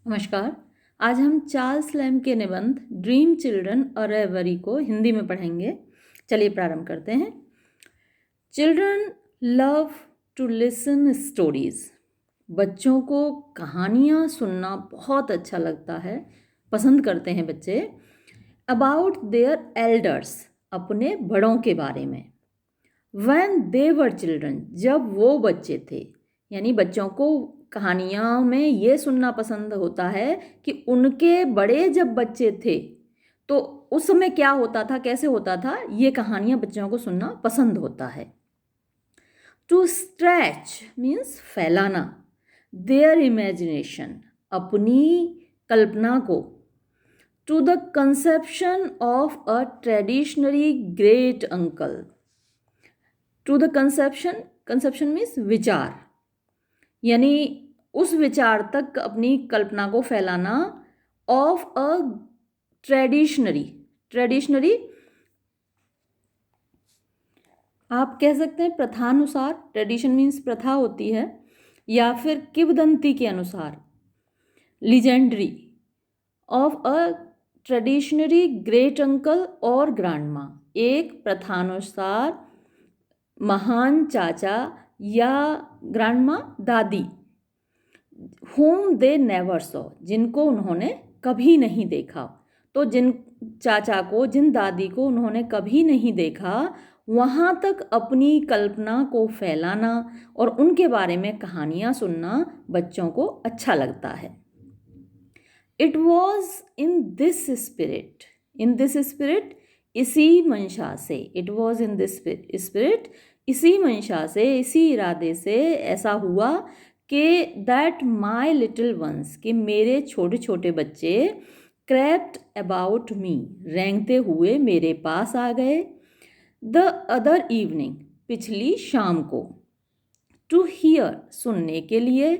नमस्कार। आज हम चार्ल्स लैम्ब के निबंध ड्रीम चिल्ड्रन अ रेवरी को हिंदी में पढ़ेंगे। चलिए प्रारंभ करते हैं। Children love to listen stories. बच्चों को कहानियाँ सुनना बहुत अच्छा लगता है, पसंद करते हैं बच्चे। अबाउट देयर एल्डर्स, अपने बड़ों के बारे में। व्हेन दे वर चिल्ड्रन, जब वो बच्चे थे। यानी बच्चों को कहानियाँ में ये सुनना पसंद होता है कि उनके बड़े जब बच्चे थे तो उस समय क्या होता था, कैसे होता था, ये कहानियाँ बच्चों को सुनना पसंद होता है। टू स्ट्रेच मीन्स फैलाना, देयर इमेजिनेशन, अपनी कल्पना को। To the conception of a traditionary great uncle. To the conception means विचार, यानी उस विचार तक अपनी कल्पना को फैलाना। ऑफ अ ट्रेडिशनरी आप कह सकते हैं प्रथानुसार, ट्रेडिशन मीन्स प्रथा होती है, या फिर किंवदंती के अनुसार, legendary. Of a traditionary great uncle और ग्रैंड माँ, एक प्रथानुसार महान चाचा या ग्रैंड माँ दादी। whom they never saw, जिनको उन्होंने कभी नहीं देखा। तो जिन चाचा को, जिन दादी को उन्होंने कभी नहीं देखा, वहाँ तक अपनी कल्पना को फैलाना और उनके बारे में कहानियाँ सुनना बच्चों को अच्छा लगता है। It was in this spirit, इसी मंशा से। It was in this spirit, इसी मंशा से, इसी इरादे से ऐसा हुआ कि दैट माई लिटिल वंस, कि मेरे छोटे छोटे बच्चे क्रेप्ट अबाउट मी, रेंगते हुए मेरे पास आ गए। द अदर इवनिंग, पिछली शाम को। टू हियर, सुनने के लिए।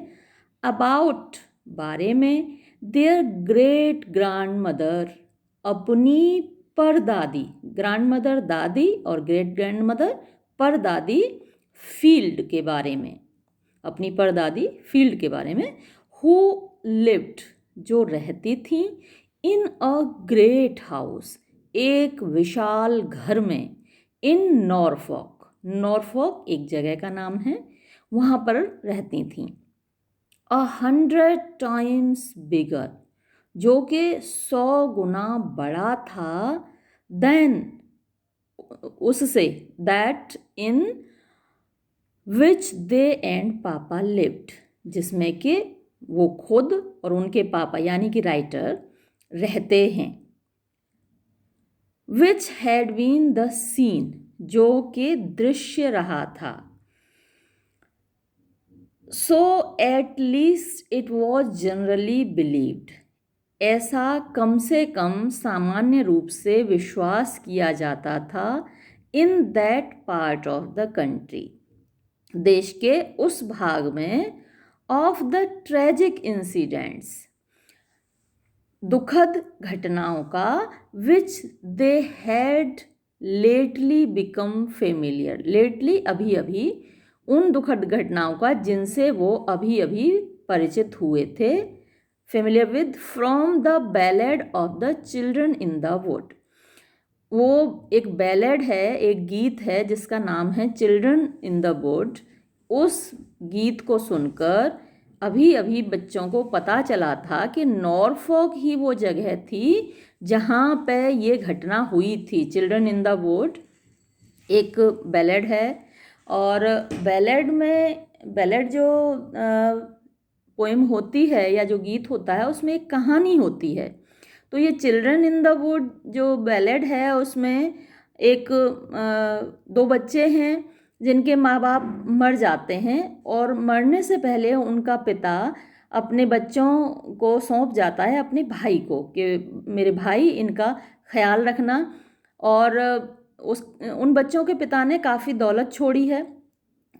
अबाउट, बारे में। देयर ग्रेट ग्रैंड मदर, अपनी परदादी। ग्रैंड मदर दादी और ग्रेट ग्रैंड मदर परदादी, फील्ड के बारे में, अपनी परदादी फील्ड के बारे में। हु लिव्ड, जो रहती थी। इन अ ग्रेट हाउस, एक विशाल घर में। इन नॉरफॉक, नॉरफॉक एक जगह का नाम है, वहाँ पर रहती थीं। 100 टाइम्स बिगर, जो कि 100 गुना बड़ा था। देन, उससे। That in which they and पापा लिव्ड, जिसमें कि वो खुद और उनके पापा यानी कि राइटर रहते हैं। Which had been the scene, जो कि दृश्य रहा था। So at least it was generally believed, ऐसा कम से कम सामान्य रूप से विश्वास किया जाता था। In that part of the country, देश के उस भाग में। ऑफ द ट्रेजिक इंसिडेंट्स, दुखद घटनाओं का। Which they had lately become familiar, lately अभी अभी, उन दुखद घटनाओं का जिनसे वो अभी अभी परिचित हुए थे। Familiar with, from the ballad of the children in the would. वो एक बैलेड है, एक गीत है जिसका नाम है चिल्ड्रन इन द वुड। उस गीत को सुनकर अभी अभी बच्चों को पता चला था कि नॉरफॉक ही वो जगह थी जहाँ पे ये घटना हुई थी। चिल्ड्रन इन द वुड एक बैलेड है, और बैलेड में, बैलेड जो पोएम होती है या जो गीत होता है उसमें एक कहानी होती है। तो ये चिल्ड्रन इन द वुड जो बैलेड है उसमें एक दो बच्चे हैं जिनके माँ बाप मर जाते हैं, और मरने से पहले उनका पिता अपने बच्चों को सौंप जाता है अपने भाई को कि मेरे भाई, इनका ख्याल रखना। और उन बच्चों के पिता ने काफ़ी दौलत छोड़ी है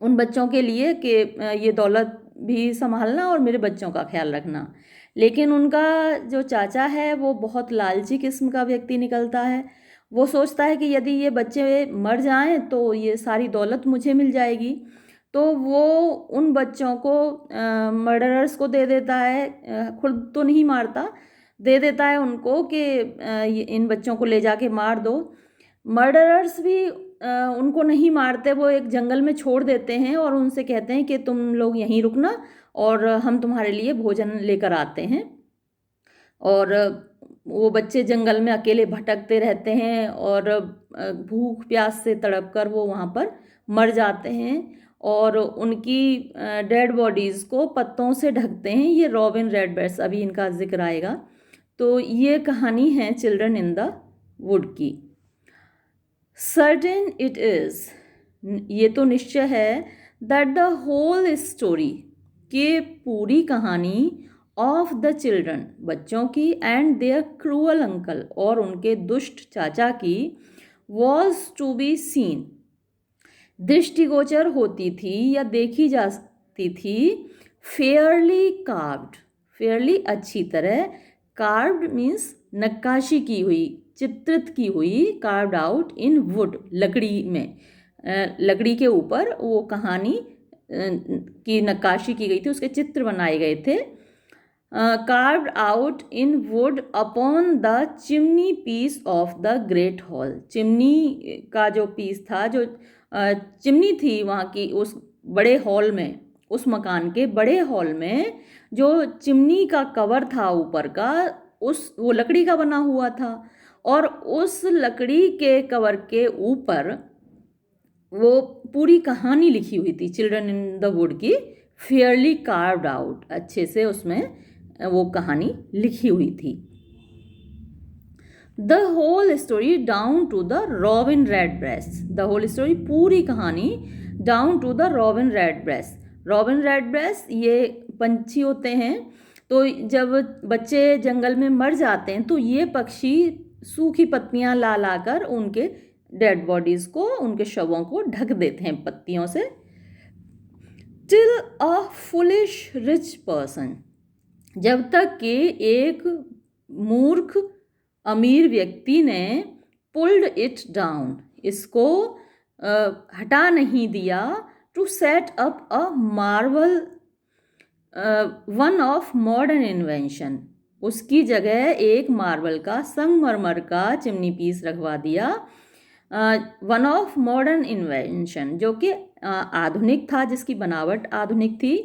उन बच्चों के लिए कि ये दौलत भी संभालना और मेरे बच्चों का ख्याल रखना। लेकिन उनका जो चाचा है वो बहुत लालची किस्म का व्यक्ति निकलता है। वो सोचता है कि यदि ये बच्चे मर जाएं तो ये सारी दौलत मुझे मिल जाएगी। तो वो उन बच्चों को मर्डरर्स को दे देता है, खुद तो नहीं मारता, दे देता है उनको कि इन बच्चों को ले जाके मार दो। मर्डरर्स भी उनको नहीं मारते, वो एक जंगल में छोड़ देते हैं और उनसे कहते हैं कि तुम लोग यहीं रुकना और हम तुम्हारे लिए भोजन लेकर आते हैं। और वो बच्चे जंगल में अकेले भटकते रहते हैं और भूख प्यास से तड़प कर वो वहाँ पर मर जाते हैं और उनकी डेड बॉडीज़ को पत्तों से ढकते हैं। ये रॉबिन रेडब्रेस्ट, अभी इनका जिक्र आएगा। तो ये कहानी है चिल्ड्रन इन द वुड की। सर्टेन इट इज़, ये तो निश्चय है, दैट द होल स्टोरी, कि पूरी कहानी ऑफ द चिल्ड्रन, बच्चों की, एंड देयर क्रूअल अंकल, और उनके दुष्ट चाचा की, वॉज टू बी सीन, दृष्टिगोचर होती थी या देखी जाती थी, फेयरली कार्व्ड, फेयरली अच्छी तरह, कार्व्ड मीन्स नक्काशी की हुई, चित्रित की हुई, कार्व्ड आउट इन वुड, लकड़ी में, लकड़ी के ऊपर वो कहानी की नक्काशी की गई थी, उसके चित्र बनाए गए थे। Carved out in wood upon the chimney piece of the great hall, chimney का जो पीस था, जो चिमनी थी वहाँ की, उस बड़े हॉल में, उस मकान के बड़े हॉल में जो चिमनी का कवर था ऊपर का, वो लकड़ी का बना हुआ था और उस लकड़ी के कवर के ऊपर वो पूरी कहानी लिखी हुई थी चिल्ड्रन इन द वुड की, फेयरली कार्व्ड आउट, अच्छे से उसमें वो कहानी लिखी हुई थी। The whole story down to the robin redbreast, the whole story, पूरी कहानी, down to the robin redbreast. Robin redbreast ये पंछी होते हैं, तो जब बच्चे जंगल में मर जाते हैं तो ये पक्षी सूखी पत्तियां ला ला कर उनके डेड बॉडीज़ को, उनके शवों को ढक देते हैं पत्तियों से। Till a foolish rich person, जब तक कि एक मूर्ख अमीर व्यक्ति ने पुल्ड इट डाउन, इसको हटा नहीं दिया, to set up a marvel one of modern invention, उसकी जगह एक मार्बल का, संगमरमर का चिमनी पीस रखवा दिया, वन ऑफ मॉडर्न इन्वेंशन, जो कि आधुनिक था, जिसकी बनावट आधुनिक थी,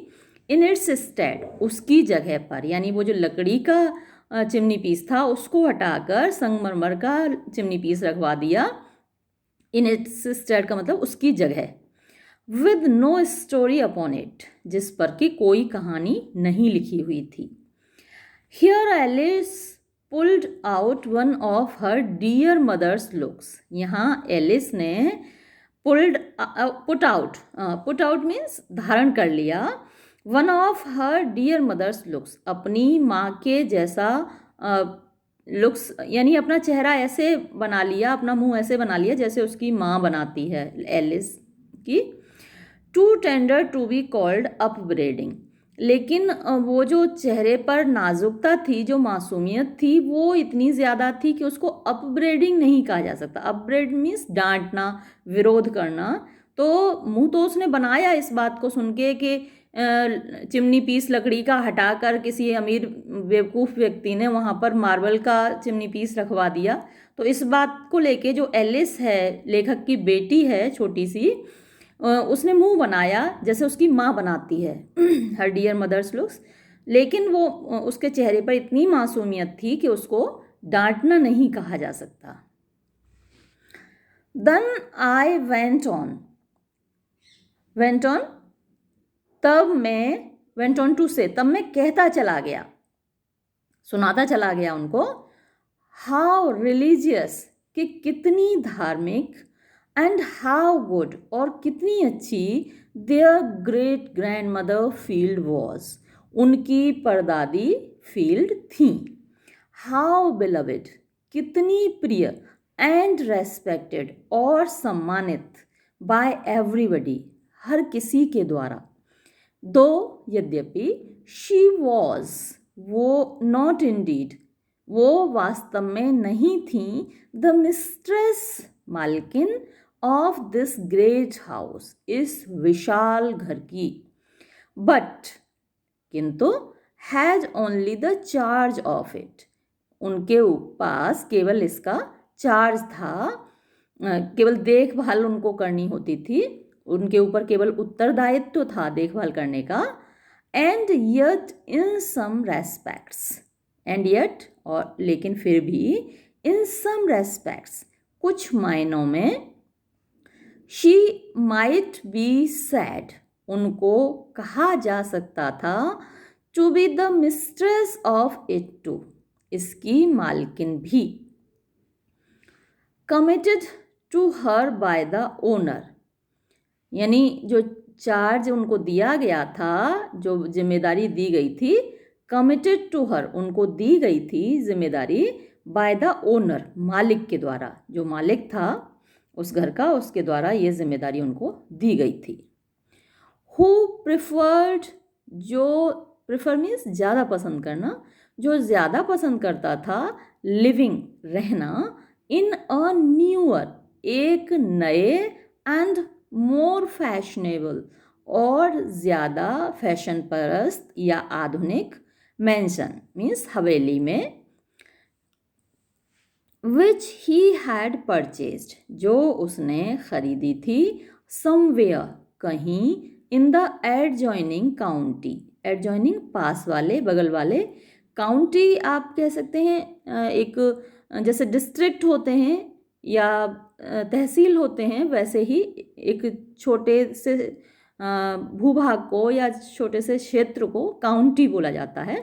इन इट्स स्टेड, उसकी जगह पर, यानी वो जो लकड़ी का चिमनी पीस था उसको हटाकर संगमरमर का चिमनी पीस रखवा दिया, इन इट्स स्टेड का मतलब उसकी जगह, with no story upon it, जिस पर कि कोई कहानी नहीं लिखी हुई थी। Here Alice pulled out one of her dear mother's looks, यहाँ एलिस ने पुट आउट मीन्स धारण कर लिया, one of her dear mother's looks, अपनी माँ के जैसा लुक्स, यानी अपना चेहरा ऐसे बना लिया, अपना मुंह ऐसे बना लिया जैसे उसकी माँ बनाती है एलिस की। To tender to be called upbraiding, लेकिन वो जो चेहरे पर नाजुकता थी, जो मासूमियत थी, वो इतनी ज़्यादा थी कि उसको अपब्रेडिंग नहीं कहा जा सकता। अपब्रेड मीन्स डांटना, विरोध करना। तो मुंह तो उसने बनाया इस बात को सुन के कि चिमनी पीस लकड़ी का हटाकर किसी अमीर बेवकूफ़ व्यक्ति ने वहाँ पर मार्बल का चिमनी पीस रखवा दिया। तो इस बात को लेके जो एलिस है, लेखक की बेटी है छोटी सी, उसने मुंह बनाया जैसे उसकी माँ बनाती है, हर डियर मदर्स लुक्स, लेकिन वो उसके चेहरे पर इतनी मासूमियत थी कि उसको डांटना नहीं कहा जा सकता। देन आई वेंट ऑन तब मैं, वेंट ऑन टू से, तब मैं कहता चला गया, सुनाता चला गया उनको, हाउ रिलीजियस, कि कितनी धार्मिक, एंड हाउ गुड, और कितनी अच्छी, their great grand mother Field was, उनकी परदादी फील्ड थी, हाउ बिलवेड, कितनी प्रिय, एंड रेस्पेक्टेड, और सम्मानित, बाय एवरीबडी, हर किसी के द्वारा, दो, यद्यपि, शी वॉज, वो, नॉट इंडीड, वो वास्तव में नहीं थी, द मिस्ट्रेस, मालकिन, ऑफ दिस ग्रेट हाउस, इस विशाल घर की, बट किंतु has only the charge of it, उनके पास केवल इसका चार्ज था, केवल देखभाल उनको करनी होती थी, उनके ऊपर केवल उत्तरदायित्व था देखभाल करने का। And yet in some respects, and yet और लेकिन फिर भी, इन सम रेस्पेक्ट्स कुछ मायनों में, शी माइट बी सैड, उनको कहा जा सकता था, to be the mistress of it too, इसकी मालकिन भी। Committed to her by the owner, यानी जो चार्ज उनको दिया गया था, जो जिम्मेदारी दी गई थी, कमिटेड टू हर, उनको दी गई थी जिम्मेदारी, बाय द ओनर, मालिक के द्वारा, जो मालिक था उस घर का, उसके द्वारा ये जिम्मेदारी उनको दी गई थी। हु प्रिफर्ड, जो प्रिफर मीन्स ज़्यादा पसंद करना, जो ज़्यादा पसंद करता था, लिविंग रहना, इन अ न्यूअर, एक नए, एंड मोर फैशनेबल, और ज़्यादा फैशन परस्त या आधुनिक, मैंशन मीन्स हवेली में, विच ही हैड परचेज्ड, जो उसने खरीदी थी, समवेयर, कहीं, in the adjoining county, adjoining पास वाले, बगल वाले, काउंटी आप कह सकते हैं एक जैसे डिस्ट्रिक्ट होते हैं या तहसील होते हैं, वैसे ही एक छोटे से भूभाग को या छोटे से क्षेत्र को काउंटी बोला जाता है।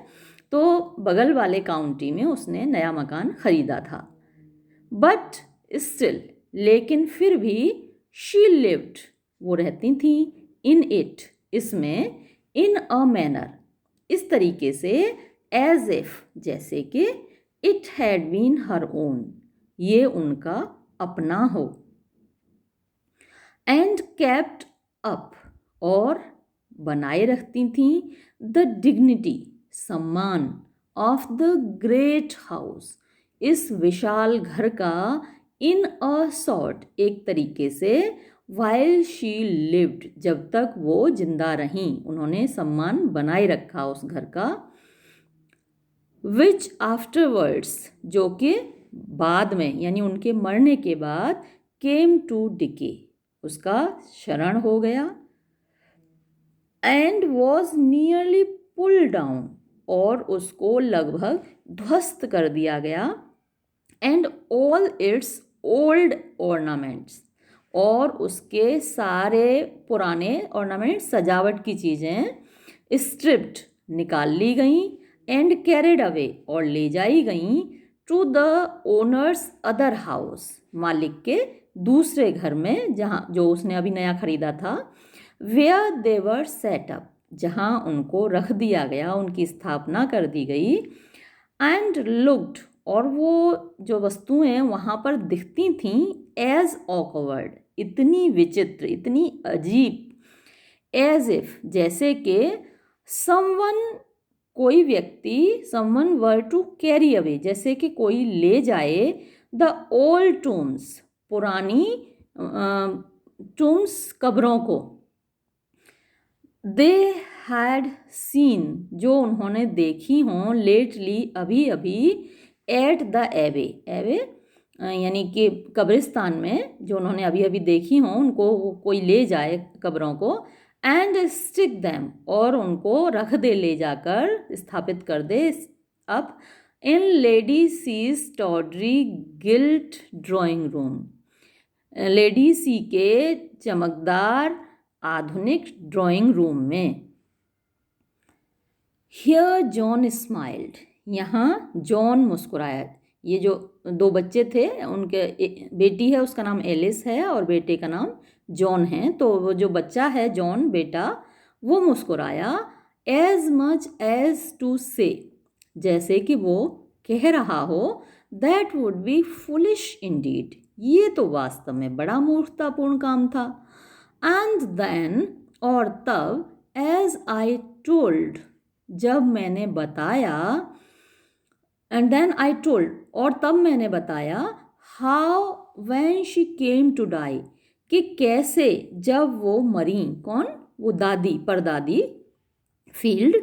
तो बगल वाले काउंटी में उसने नया मकान खरीदा था। बट स्टिल, लेकिन फिर भी, शी लिव्ड, वो रहती थी, इन इट, इसमें, इन अ मैनर, इस तरीके से, एज इफ, जैसे कि, it had been her own, ये उनका अपना हो, एंड केप्ट अप, और बनाए रखती थी, द डिग्निटी, सम्मान, ऑफ द ग्रेट हाउस, इस विशाल घर का, इन अ सॉर्ट, एक तरीके से, वाइल शी लिव्ड, जब तक वो जिंदा रहीं, उन्होंने सम्मान बनाए रखा उस घर का, विच आफ्टरवर्ड्स, जो कि बाद में, यानी उनके मरने के बाद, केम टू डिके, उसका क्षरण हो गया, and was nearly pull down, और उसको लगभग ध्वस्त कर दिया गया, and all its old ornaments, और उसके सारे पुराने ऑर्नामेंट, सजावट की चीज़ें, स्ट्रिप्ड, निकाल ली गई, एंड कैरिड अवे, और ले जाई गई, to the owner's other house, मालिक के दूसरे घर में, जहाँ जो उसने अभी नया खरीदा था, वेयर दे वर सेटअप, जहाँ उनको रख दिया गया, उनकी स्थापना कर दी गई, एंड लुक्ड, और वो जो वस्तुएं वहाँ पर दिखती थीं, एज ऑकवर्ड, इतनी विचित्र, इतनी अजीब, एज इफ, जैसे कि, समवन, कोई व्यक्ति, someone were to carry away, जैसे कि कोई ले जाए, द ओल्ड टूम्स, पुरानी टूम्स, कब्रों को, दे हैड सीन, जो उन्होंने देखी हों, लेटली, अभी अभी, एट द एवे, एवे यानी कि कब्रिस्तान में, जो उन्होंने अभी अभी देखी हों, उनको कोई ले जाए कब्रों को, एंड स्टिक दैम, और उनको रख दे, ले जाकर स्थापित कर दे, अब, in lady C's tawdry gilt drawing room, lady C के चमकदार आधुनिक ड्राइंग रूम में। हियर जॉन स्माइल्ड, यहाँ जॉन मुस्कुराया, ये जो दो बच्चे थे, उनके बेटी है, उसका नाम एलिस है, और बेटे का नाम जॉन है, तो वो जो बच्चा है जॉन, बेटा, वो मुस्कुराया, एज मच एज टू से, जैसे कि वो कह रहा हो, that would be foolish Indeed, ये तो वास्तव में बड़ा मूर्खतापूर्ण काम था, एंड देन, और तब, एज आई टोल्ड, जब मैंने बताया, एंड देन आई टोल्ड, और तब मैंने बताया, how when she came to die, कि कैसे जब वो मरी, कौन, वो दादी, परदादी फील्ड,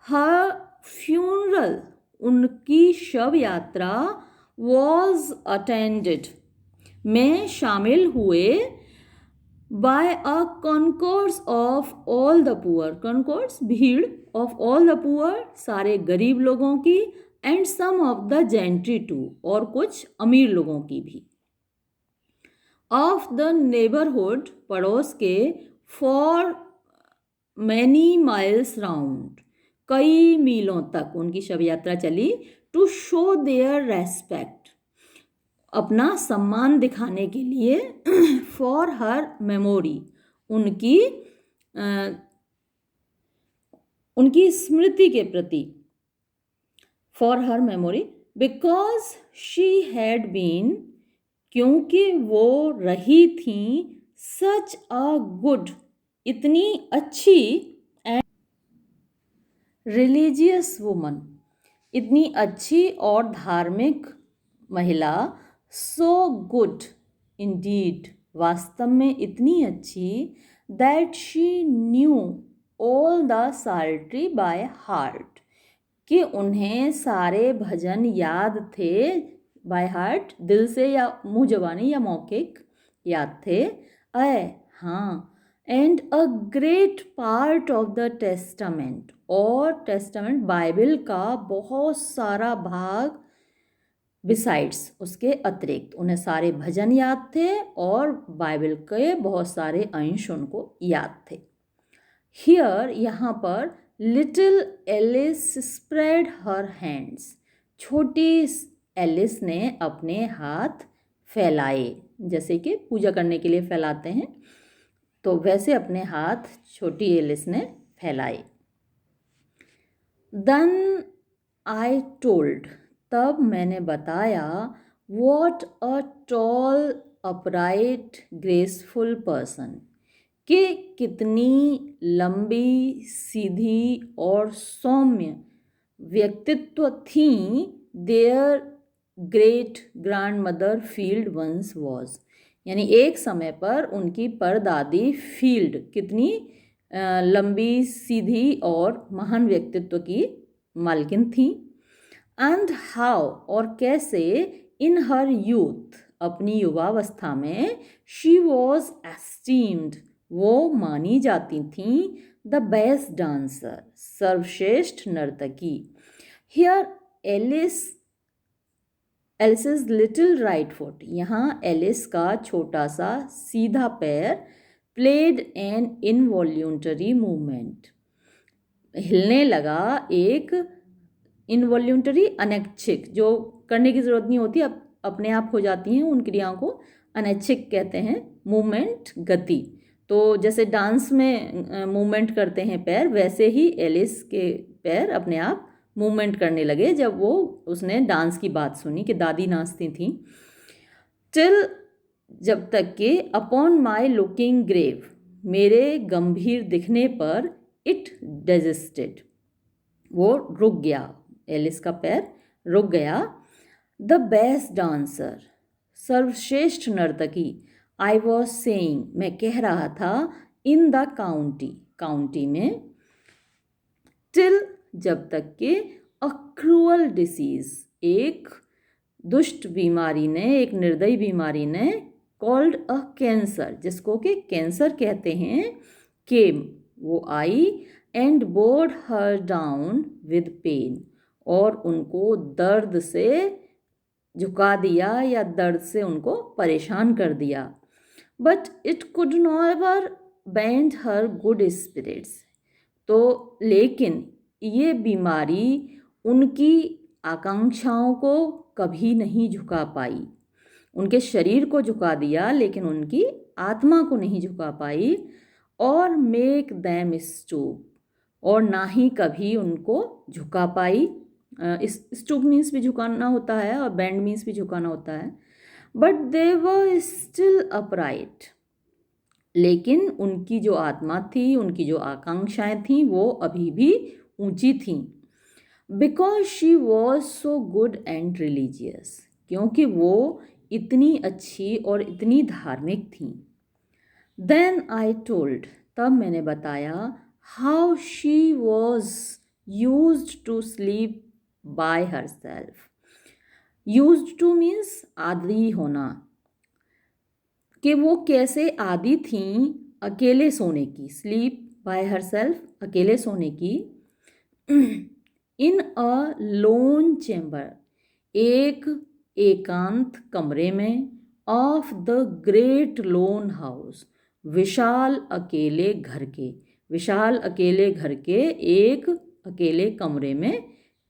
हर फ्यूनरल, उनकी शव यात्रा वॉज अटेंडेड, में शामिल हुए, by a concourse of all the poor, concourse भीड़, ऑफ ऑल द पुअर, सारे गरीब लोगों की, and some of the gentry too, और कुछ अमीर लोगों की भी, ऑफ द नेबरहुड, पड़ोस के, फॉर मैनी माइल्स राउंड, कई मीलों तक उनकी शव यात्रा चली, टू शो देयर रेस्पेक्ट, अपना सम्मान दिखाने के लिए, फॉर हर मेमोरी, उनकी उनकी स्मृति के प्रति, for her memory, because she had been, क्योंकि वो रही थी, सच अ गुड, इतनी अच्छी, एंड रिलीजियस वुमन, इतनी अच्छी और धार्मिक महिला, सो गुड इंडीड, वास्तव में इतनी अच्छी, that she knew all the psaltery by heart, कि उन्हें सारे भजन याद थे, बाय हार्ट, दिल से या मुँह जबानी या मौखिक याद थे, हाँ, and a great part of the testament, और टेस्टामेंट बाइबल का बहुत सारा भाग, बिसाइड्स, उसके अतिरिक्त उन्हें सारे भजन याद थे और बाइबल के बहुत सारे अंश उनको याद थे। हियर, यहाँ पर, little Alice spread her hands, छोटी एलिस ने अपने हाथ फैलाए, जैसे कि पूजा करने के लिए फैलाते हैं, तो वैसे अपने हाथ छोटी एलिस ने फैलाए। देन आई टोल्ड, तब मैंने बताया, what a tall upright graceful person, कि कितनी लंबी, सीधी और सौम्य व्यक्तित्व थी, their great grand mother Field once was, यानी एक समय पर उनकी परदादी फील्ड कितनी लंबी, सीधी और महान व्यक्तित्व की मालकिन थी। एंड हाउ, और कैसे, इन हर यूथ, अपनी युवावस्था में, शी वॉज एस्टीम्ड, वो मानी जाती थीं, द बेस्ट डांसर, सर्वश्रेष्ठ नर्तकी। Here Alice little right foot, यहाँ एलिस का छोटा सा सीधा पैर, प्लेड एन इनवॉल्यूंटरी मूवमेंट, हिलने लगा, एक इनवॉल्यूंटरी, अनैच्छिक, जो करने की ज़रूरत नहीं होती, अब अपने आप हो जाती हैं, उन क्रियाओं को अनैच्छिक कहते हैं, मूवमेंट, गति। तो जैसे डांस में मूवमेंट करते हैं पैर, वैसे ही एलिस के पैर अपने आप मूवमेंट करने लगे जब उसने डांस की बात सुनी कि दादी नाचती थी। टिल, जब तक कि, अपॉन माई लुकिंग ग्रेव, मेरे गंभीर दिखने पर, इट डेजिस्टेड, वो रुक गया, एलिस का पैर रुक गया। द बेस्ट डांसर, सर्वश्रेष्ठ नर्तकी, आई वॉज सेइंग, मैं कह रहा था, इन द काउंटी, काउंटी में, टिल, जब तक कि, अ क्रूअल डिसीज, एक दुष्ट बीमारी ने, एक निर्दयी बीमारी ने, कॉल्ड अ कैंसर, जिसको कि कैंसर कहते हैं, केम, वो आई, and bowed her down with pain, और उनको दर्द से झुका दिया या दर्द से उनको परेशान कर दिया। But it could never bend her good spirits, तो लेकिन ये बीमारी उनकी आकांक्षाओं को कभी नहीं झुका पाई, उनके शरीर को झुका दिया लेकिन उनकी आत्मा को नहीं झुका पाई, और मेक दैम स्टूप, और ना ही कभी उनको झुका पाई। स्टूप मीन्स भी झुकाना होता है और बेंड मीन्स भी झुकाना होता है। But they were still upright, लेकिन उनकी जो आत्मा थी, उनकी जो आकांक्षाएं थीं, वो अभी भी ऊंची थीं। Because she was so good and religious, क्योंकि वो इतनी अच्छी और इतनी धार्मिक थीं। देन आई टोल्ड, तब मैंने बताया, how she was used to sleep by herself. Used to means आदी होना, कि वो कैसे आदी थी अकेले सोने की, स्लीप बाय हर सेल्फ अकेले सोने की, इन अ लोन चैम्बर एक एकांत कमरे में, of the great lone house विशाल अकेले घर के एक अकेले कमरे में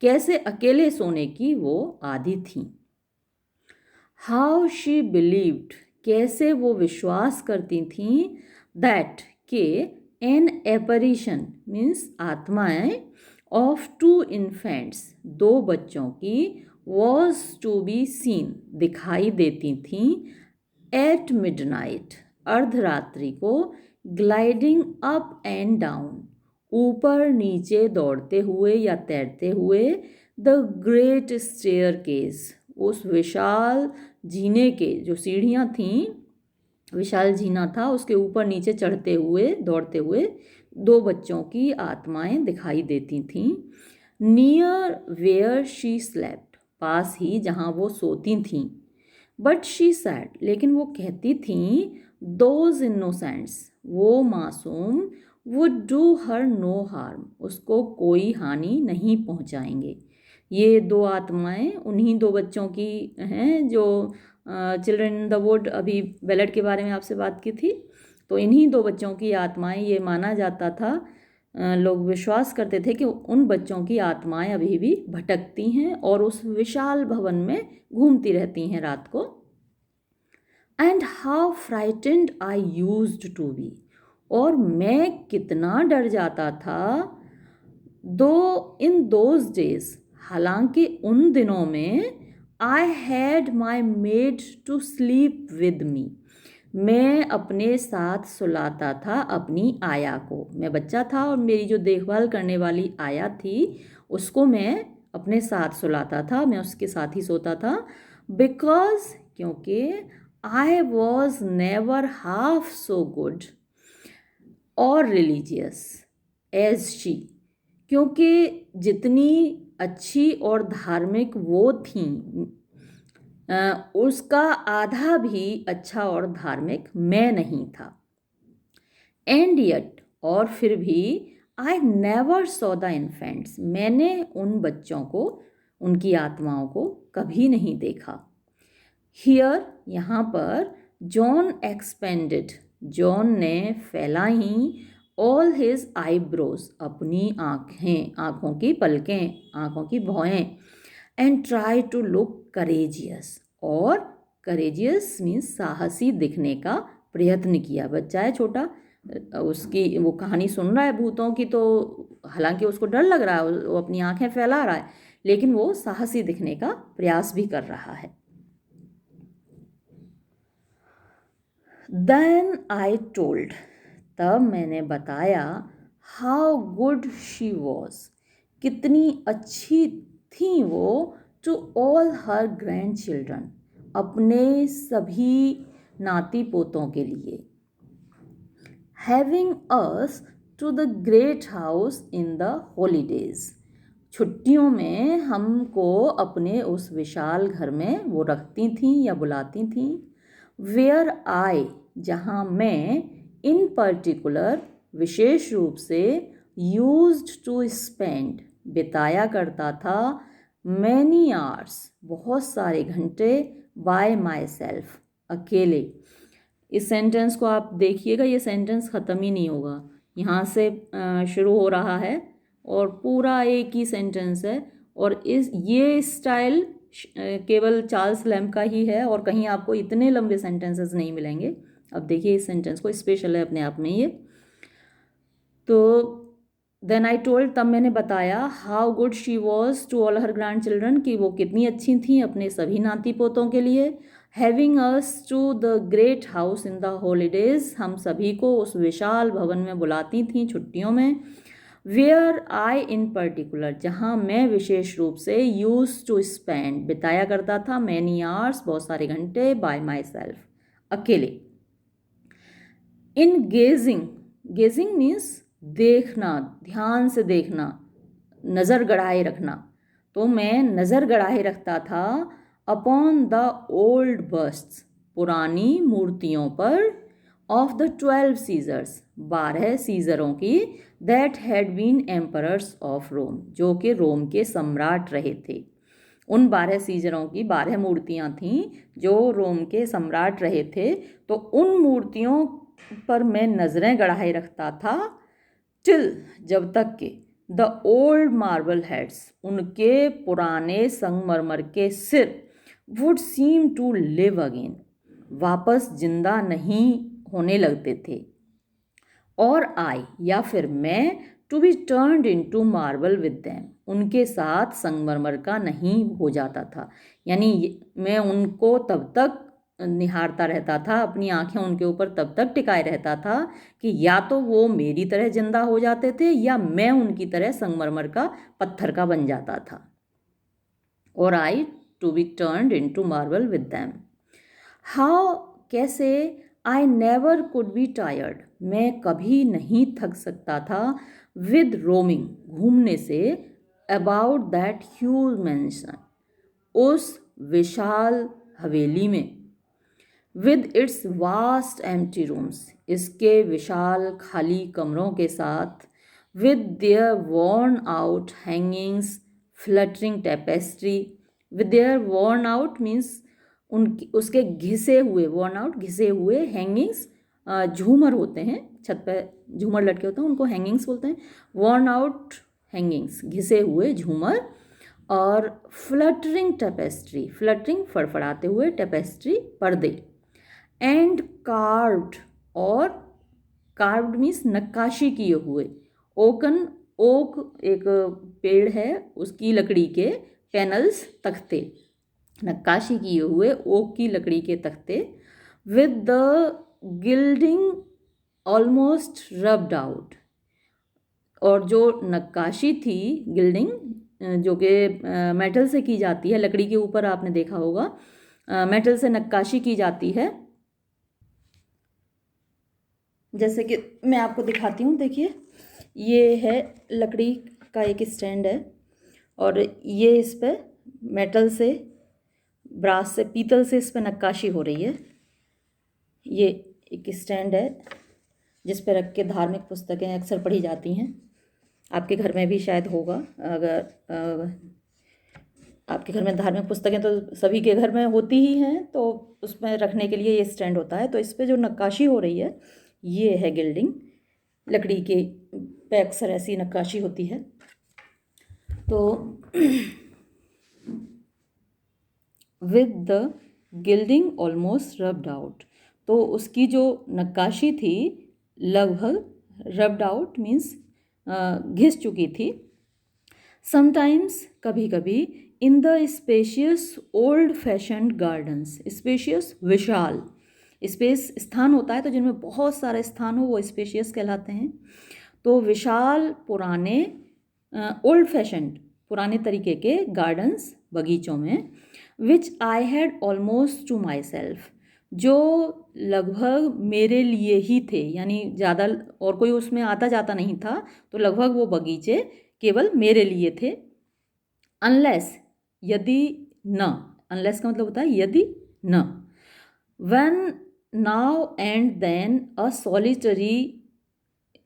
कैसे अकेले सोने की वो आदी थी। हाउ शी बिलीव्ड, कैसे वो विश्वास करती थी, दैट के एन एपरिशन मीन्स आत्माएं, ऑफ टू इन्फेंट्स दो बच्चों की, वॉज टू बी सीन दिखाई देती थी, एट मिडनाइट अर्धरात्रि को, ग्लाइडिंग अप एंड डाउन ऊपर नीचे दौड़ते हुए या तैरते हुए, द ग्रेट स्टेयरकेस उस विशाल जीने के जो सीढ़ियाँ थीं, विशाल जीना था उसके ऊपर नीचे चढ़ते हुए दौड़ते हुए दो बच्चों की आत्माएं दिखाई देती थीं, नियर वेयर शी स्लेप्ट पास ही जहाँ वो सोती थीं, बट शी सैड लेकिन वो कहती थीं, दोज इनोसेंट्स वो मासूम, would do her no harm उसको कोई हानि नहीं पहुँचाएंगे। ये दो आत्माएं उन्हीं दो बच्चों की हैं जो चिल्ड्रन इन द वुड अभी बैलेट के बारे में आपसे बात की थी। तो इन्हीं दो बच्चों की आत्माएं, ये माना जाता था, लोग विश्वास करते थे कि उन बच्चों की आत्माएं अभी भी भटकती हैं और उस विशाल भवन में घूमती रहती हैं रात को। And how frightened I used to be, और मैं कितना डर जाता था, दो इन दोज डेज हालांकि उन दिनों में, I had my maid to sleep with me मैं अपने साथ सुलाता था अपनी आया को। मैं बच्चा था और मेरी जो देखभाल करने वाली आया थी उसको मैं अपने साथ सुलाता था, मैं उसके साथ ही सोता था। बिकॉज क्योंकि I was never half so good और रिलीजियस एज शी, क्योंकि जितनी अच्छी और धार्मिक वो थी उसका आधा भी अच्छा और धार्मिक मैं नहीं था। एंड यट और फिर भी, I never saw the infants मैंने उन बच्चों को, उनकी आत्माओं को कभी नहीं देखा। हियर यहाँ पर, जॉन एक्सपेंडेड जॉन ने फैलाई, ऑल हिज आईब्रोज अपनी आँखों की पलकें, आँखों की भौएं, and try to look courageous और करेजियस मीन्स साहसी दिखने का प्रयत्न किया। बच्चा है छोटा, उसकी वो कहानी सुन रहा है भूतों की, तो हालांकि उसको डर लग रहा है, वो अपनी आंखें फैला रहा है, लेकिन वो साहसी दिखने का प्रयास भी कर रहा है। देन आई टोल्ड, तब मैंने बताया, हाउ गुड शी वॉज कितनी अच्छी थी वो, to all her grand children अपने सभी नाती पोतों के लिए, having us to the great house in the holidays छुट्टियों में हमको अपने उस विशाल घर में वो रखती थीं या बुलाती थीं, वेयर आई जहाँ मैं, इन पर्टिकुलर विशेष रूप से, यूज्ड टू स्पेंड बिताया करता था, मैनी आवर्स बहुत सारे घंटे, बाय माई सेल्फ अकेले। इस सेंटेंस को आप देखिएगा, ये सेंटेंस ख़त्म ही नहीं होगा, यहाँ से शुरू हो रहा है और पूरा एक ही सेंटेंस है। और ये स्टाइल केवल चार्ल्स लैम्ब का ही है और कहीं आपको इतने लंबे सेंटेंसेस नहीं मिलेंगे। अब देखिए इस सेंटेंस को, स्पेशल है अपने आप में ये। तो देन आई टोल्ड, तब मैंने बताया, how good she was to all her grand children कि वो कितनी अच्छी थी अपने सभी नाती पोतों के लिए, having us to the great house in the holidays हम सभी को उस विशाल भवन में बुलाती थीं छुट्टियों में, वेयर आई इन पर्टिकुलर जहाँ मैं विशेष रूप से, यूज टू स्पेंड बिताया करता था, मैनी आवर्स बहुत सारे घंटे, बाय माई सेल्फ अकेले, इन गेजिंग, गेजिंग मीन्स देखना, ध्यान से देखना, नज़र गड़ाए रखना। तो मैं नज़र गड़ाए रखता था अपॉन द ओल्ड बस्ट्स, पुरानी मूर्तियों पर, ऑफ द 12 सीजर्स, 12 सीजरों की, that had been emperors of Rome, जो कि रोम के सम्राट रहे थे। उन 12 सीजरों की 12 मूर्तियाँ थीं जो रोम के सम्राट रहे थे। तो उन मूर्तियों पर मैं नज़रें गड़ाए रखता था, टिल, जब तक के द ओल्ड मार्बल हेड्स, उनके पुराने संगमरमर के सिर, would seem to live again, वापस जिंदा नहीं होने लगते थे। और आई, या फिर मैं, to be turned into marble with them, उनके साथ संगमरमर का नहीं हो जाता था। यानी मैं उनको तब तक निहारता रहता था, अपनी आंखें उनके ऊपर तब तक टिकाए रहता था कि या तो वो मेरी तरह जिंदा हो जाते थे या मैं उनकी तरह संगमरमर का, पत्थर का बन जाता था। और I to be turned into marble with them. How, कैसे, I never could be tired, मैं कभी नहीं थक सकता था, विद रोमिंग, घूमने से, अबाउट दैट ह्यूज मैंशन, उस विशाल हवेली में, with its vast empty rooms, इसके विशाल खाली कमरों के साथ, with their worn out hangings, fluttering tapestry, with their worn out means उनकी, उसके घिसे हुए, worn आउट घिसे हुए, हैंगिंग्स झूमर होते हैं, छत पे झूमर लटके होते हैं, उनको हैंगिंग्स बोलते हैं। worn आउट हैंगिंग्स, घिसे हुए झूमर, और फ्लटरिंग टेपेस्ट्री, फ्लटरिंग फड़फड़ाते हुए, टेपेस्ट्री पर्दे, एंड कार्व्ड, और कार्व्ड मीन्स नक्काशी किए हुए, ओकन, ओक एक पेड़ है, उसकी लकड़ी के पैनल्स, तख्ते, नक्काशी किए हुए ओक की लकड़ी के तख्ते, with the gilding almost rubbed out, और जो नक्काशी थी, गिल्डिंग जो कि मेटल से की जाती है, लकड़ी के ऊपर आपने देखा होगा मेटल से नक्काशी की जाती है। जैसे कि मैं आपको दिखाती हूँ, देखिए ये है लकड़ी का एक स्टैंड है, और ये इस पर मेटल से, ब्रास से, पीतल से इस पर नक्काशी हो रही है। ये एक स्टैंड है जिस पर रख के धार्मिक पुस्तकें अक्सर पढ़ी जाती हैं, आपके घर में भी शायद होगा। अगर आपके घर में धार्मिक पुस्तकें तो सभी के घर में होती ही हैं, तो उसमें रखने के लिए ये स्टैंड होता है। तो इस पर जो नक्काशी हो रही है, ये है गिल्डिंग, लकड़ी के पे अक्सर ऐसी नक्काशी होती है। तो with the gilding almost rubbed out, तो उसकी जो नक्काशी थी लगभग, रब्ड आउट मीन्स घिस चुकी थी। समटाइम्स, कभी कभी, in the spacious old fashioned gardens, spacious Vishal, space स्थान होता है तो जिनमें बहुत सारे स्थान हो वो स्पेशियस कहलाते हैं। तो विशाल पुराने, ओल्ड फैशन्ड, पुराने तरीके के गार्डन्स, बगीचों में, which I had almost to myself, जो लगभग मेरे लिए ही थे, यानी ज़्यादा और कोई उसमें आता जाता नहीं था, तो लगभग वो बगीचे केवल मेरे लिए थे। अनलेस, यदि न, अनलेस का मतलब होता है यदि न, when, now and then a solitary,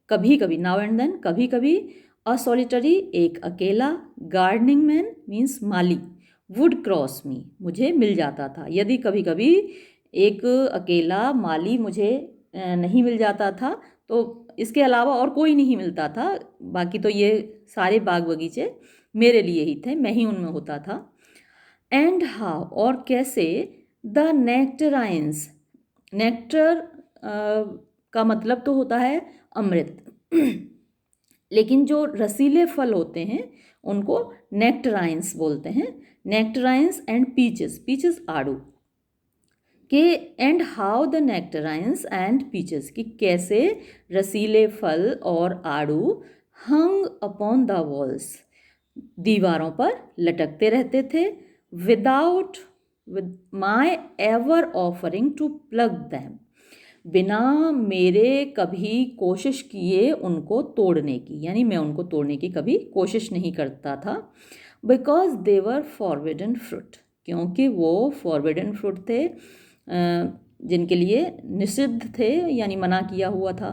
कभी कभी, नाउ एंड देन कभी कभी, अ सॉलिटरी एक अकेला, गार्डनिंग मैन मीन्स माली, वुड क्रॉस मी, मुझे मिल जाता था। यदि कभी कभी एक अकेला माली मुझे नहीं मिल जाता था, तो इसके अलावा और कोई नहीं मिलता था, बाकी तो ये सारे बाग बगीचे मेरे लिए ही थे, मैं ही उनमें होता था। एंड हाउ, और कैसे, द नेक्टराइंस, नेक्टर का मतलब तो होता है अमृत, लेकिन जो रसीले फल होते हैं उनको नेक्टराइंस बोलते हैं। नेक्टराइंस एंड पीचेस, पीचेस आड़ू के, and how the nectarines and peaches, कि कैसे रसीले फल और आड़ू, हंग अपॉन द वॉल्स, दीवारों पर लटकते रहते थे, without, with my ever offering to pluck them, बिना मेरे कभी कोशिश किए उनको तोड़ने की, यानी मैं उनको तोड़ने की कभी कोशिश नहीं करता था। Because they were forbidden fruit, क्योंकि वो फॉरबिडन फ्रूट थे, जिनके लिए निषिद्ध थे, यानी मना किया हुआ था,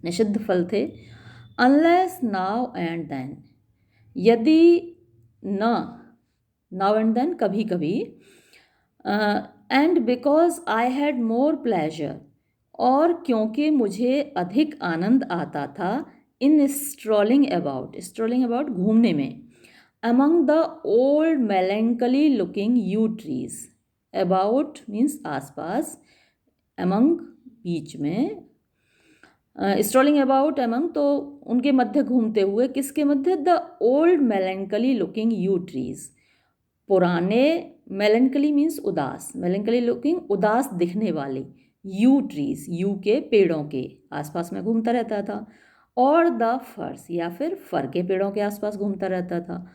निषिद्ध फल थे। अनलेस नाउ एंड देन, यदि न, नाउ एंड देन कभी कभी, and because I had more pleasure, और क्योंकि मुझे अधिक आनंद आता था, इन स्ट्रॉलिंग अबाउट घूमने में, among the old melancholy looking yew trees, about means आसपास, अमंग बीच में, स्ट्रॉलिंग अबाउट अमंग तो उनके मध्य घूमते हुए, किसके मध्य, the old melancholy looking yew trees, पुराने, मेलेंकली मीन्स उदास, मेलेंकली लुकिंग उदास दिखने वाले, यू ट्रीज, यू के पेड़ों के आसपास में घूमता रहता था, और द फर्स, या फिर फर के पेड़ों के आसपास घूमता रहता था,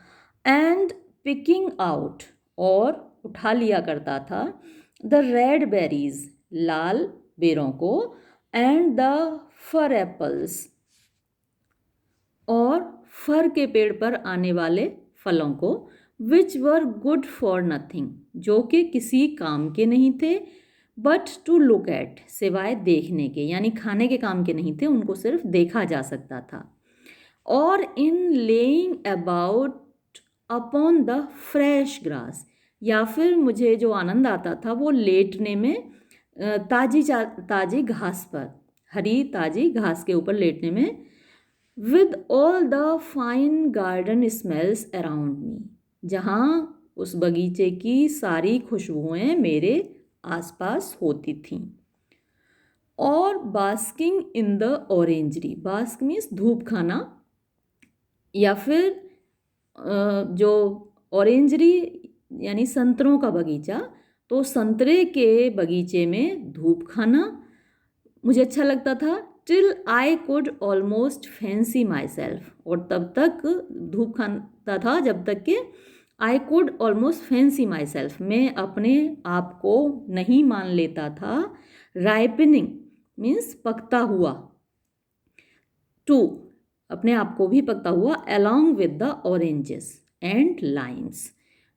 एंड पिकिंग आउट, और उठा लिया करता था, द रेड बेरीज, लाल बेरों को, एंड द फर एप्पल्स, और फर के पेड़ पर आने वाले फलों को, विच वर गुड फॉर नथिंग, जो कि किसी काम के नहीं थे, बट टू लुक एट, सिवाय देखने के, यानी खाने के काम के नहीं थे, उनको सिर्फ देखा जा सकता था, और in lying about upon the fresh grass, या फिर मुझे जो आनंद आता था वो लेटने में, ताजी घास पर, हरी ताजी घास के ऊपर लेटने में, with all the fine garden smells around me, जहाँ उस बगीचे की सारी खुशबुएं मेरे आसपास होती थीं, और basking in the orangery, bask means धूप खाना, या फिर जो ऑरेंजरी यानी संतरों का बगीचा, तो संतरे के बगीचे में धूप खाना मुझे अच्छा लगता था, till I could almost fancy my self, और तब तक धूप खाता था जब तक कि I could almost fancy my self, मैं अपने आप को नहीं मान लेता था, राइपनिंग मीन्स पकता हुआ, टू अपने आप को भी पकता हुआ, along with the oranges and Lyme's,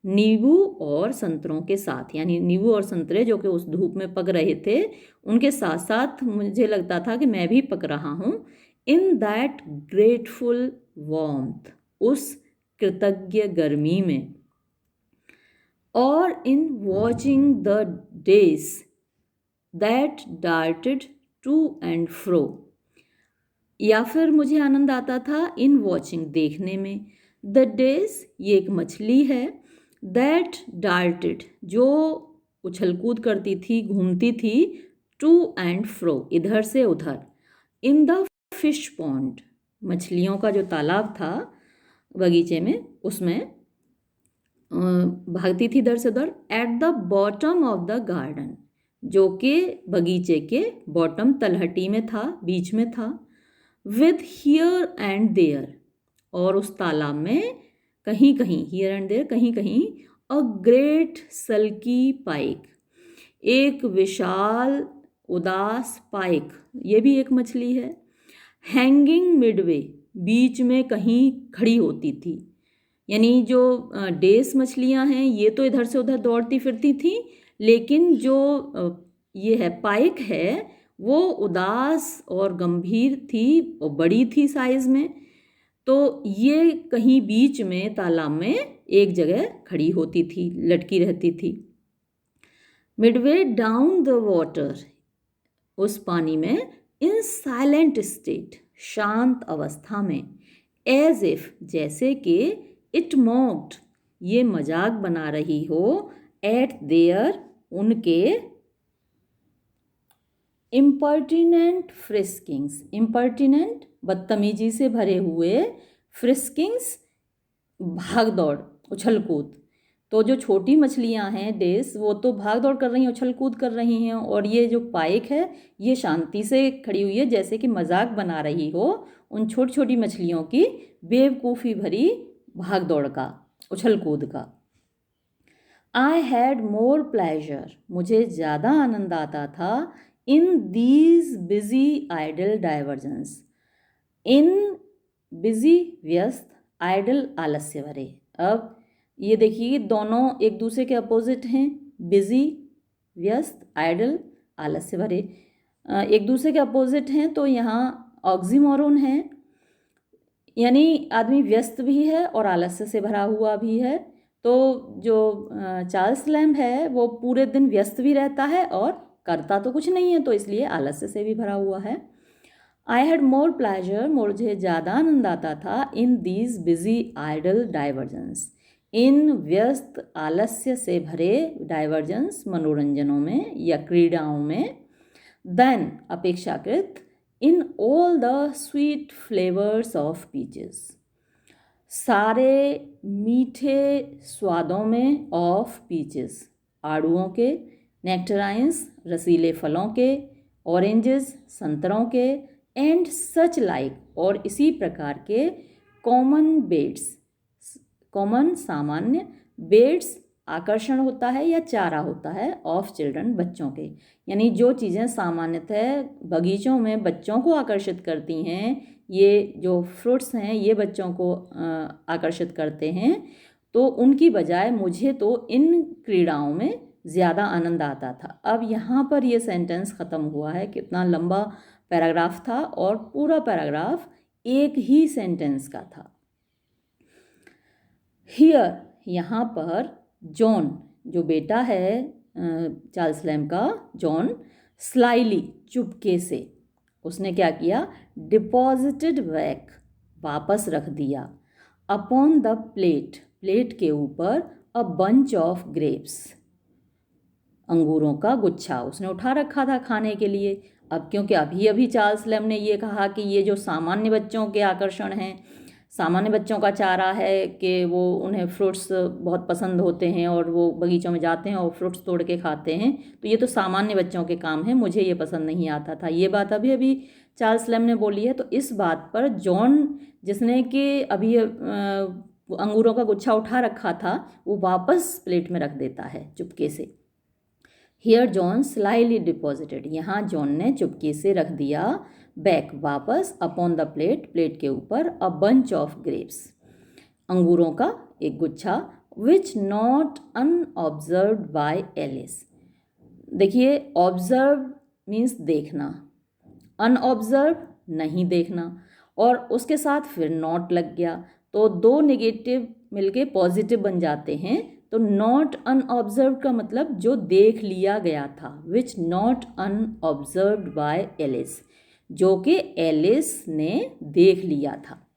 नींबू और संतरों के साथ, यानी नींबू और संतरे जो कि उस धूप में पक रहे थे, उनके साथ साथ मुझे लगता था कि मैं भी पक रहा हूँ, इन दैट ग्रेटफुल वार्मथ, उस कृतज्ञ गर्मी में, और in watching the dace that darted to and fro, या फिर मुझे आनंद आता था इन वॉचिंग, देखने में, द डेज, ये एक मछली है, दैट डार्टेड, जो उछल कूद करती थी, घूमती थी, टू एंड फ्रो, इधर से उधर, इन द फिश पॉन्ड, मछलियों का जो तालाब था बगीचे में, उसमें भागती थी इधर से उधर, at the bottom of the garden, जो कि बगीचे के बॉटम, तलहटी में था, बीच में था, विद हियर एंड देयर, और उस तालाब में कहीं कहीं, हियर एंड देयर कहीं कहीं, अ ग्रेट सल्की पाइक, एक विशाल उदास पाइक, ये भी एक मछली है, हैंगिंग मिडवे, बीच में कहीं खड़ी होती थी, यानी जो डेस मछलियां हैं ये तो इधर से उधर दौड़ती फिरती थी, लेकिन जो ये है पाइक है, वो उदास और गंभीर थी और बड़ी थी साइज में, तो ये कहीं बीच में तालाब में एक जगह खड़ी होती थी, लटकी रहती थी, मिडवे डाउन द वाटर, उस पानी में, इन साइलेंट स्टेट, शांत अवस्था में, एज इफ, जैसे कि, इट मॉक्ड, ये मजाक बना रही हो, एट देयर, उनके, इम्पर्टिनेंट फ्रिस्किंग्स, इम्पर्टिनेंट बदतमीजी से भरे हुए, फ्रिस्किंग्स भाग दौड़, उछल कूद, तो जो छोटी मछलियां हैं डेस, वो तो भाग दौड़ कर रही हैं, उछल कूद कर रही हैं, और ये जो पाइक है ये शांति से खड़ी हुई है, जैसे कि मजाक बना रही हो उन छोटी छोटी मछलियों की बेवकूफ़ी भरी भाग दौड़ का, उछल कूद का। आई हैड मोर प्लेजर, मुझे ज़्यादा आनंद आता था, in these busy idle diversions, in busy व्यस्त, आइडल आलस्य भरे। अब ये देखिए दोनों एक दूसरे के अपोजिट हैं, बिजी व्यस्त, आइडल आलस्य भरे, एक दूसरे के अपोजिट हैं, तो यहाँ ऑक्सीमोरोन है, यानी आदमी व्यस्त भी है और आलस्य से भरा हुआ भी है। तो जो चार्ल्स लैम्ब है वो पूरे दिन व्यस्त भी रहता है और करता तो कुछ नहीं है, तो इसलिए आलस्य से भी भरा हुआ है। आई हैड मोर प्लेजर, मुझे ज़्यादा आनंद आता था, in these busy idle diversions, इन व्यस्त आलस्य से भरे डाइवर्जन्स मनोरंजनों में या क्रीड़ाओं में, देन अपेक्षाकृत, in all the sweet flavours of peaches, सारे मीठे स्वादों में, ऑफ पीचेस आड़ुओं के, नेक्टराइन्स रसीले फलों के, ऑरेंजेस संतरों के, एंड सच लाइक और इसी प्रकार के, कॉमन बेट्स, कॉमन सामान्य, बेट्स आकर्षण होता है या चारा होता है, ऑफ चिल्ड्रन बच्चों के, यानी जो चीज़ें सामान्यतः बगीचों में बच्चों को आकर्षित करती हैं, ये जो फ्रूट्स हैं ये बच्चों को आकर्षित करते हैं, तो उनकी बजाय मुझे तो इन क्रीड़ाओं में ज़्यादा आनंद आता था। अब यहाँ पर ये सेंटेंस ख़त्म हुआ है, कितना लंबा पैराग्राफ था और पूरा पैराग्राफ एक ही सेंटेंस का था। हियर यहाँ पर जॉन जो बेटा है चार्ल्स लैम्ब का, जॉन स्लाइली चुपके से, उसने क्या किया, डिपॉजिटेड बैक वापस रख दिया, अपॉन द प्लेट प्लेट के ऊपर, अ बंच ऑफ ग्रेप्स अंगूरों का गुच्छा उसने उठा रखा था खाने के लिए। अब क्योंकि अभी अभी चार्ल्स लैम्ब ने ये कहा कि ये जो सामान्य बच्चों के आकर्षण हैं, सामान्य बच्चों का चारा है कि वो उन्हें फ्रूट्स बहुत पसंद होते हैं और वो बगीचों में जाते हैं और फ्रूट्स तोड़ के खाते हैं, तो ये तो सामान्य बच्चों के काम है, मुझे ये पसंद नहीं आता था। ये बात अभी अभी चार्ल्स लैम्ब ने बोली है। तो इस बात पर जॉन, जिसने कि अभी अंगूरों का गुच्छा उठा रखा था, वो वापस प्लेट में रख देता है चुपके से। हियर जॉन स्लाइली डिपॉजिटेड, यहाँ जॉन ने चुपके से रख दिया, बैक वापस, अपॉन द प्लेट प्लेट के ऊपर, अ बंच ऑफ ग्रेप्स अंगूरों का एक गुच्छा, विच नॉट अनऑब्जर्व्ड बाय एलिस। देखिए ऑब्जर्व मीन्स देखना, अनऑब्जर्व नहीं देखना, और उसके साथ फिर नॉट लग गया, तो दो नेगेटिव मिलके पॉजिटिव बन जाते हैं। तो नॉट अनऑब्जर्व का मतलब जो देख लिया गया था, विच नॉट अनऑब्जर्व्ड बाय एलिस, जो कि एलिस ने देख लिया था।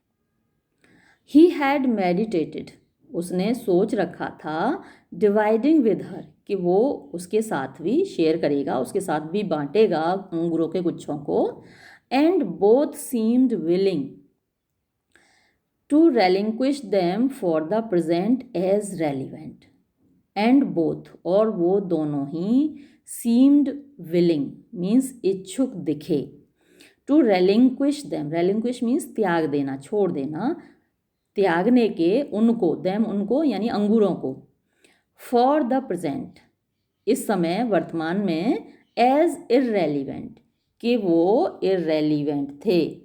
ही हैड मेडिटेटेड, उसने सोच रखा था, डिवाइडिंग विद हर, कि वो उसके साथ भी शेयर करेगा, उसके साथ भी बांटेगा अंगूरों के गुच्छों को, and both seemed willing to relinquish them for the present as relevant, and both और वो दोनों ही, seemed willing means इच्छुक दिखे, to relinquish them, relinquish means त्याग देना, छोड़ देना, त्यागने के उनको, them उनको यानी अंगूरों को, for the present इस समय वर्तमान में, as irrelevant कि वो irrelevant थे।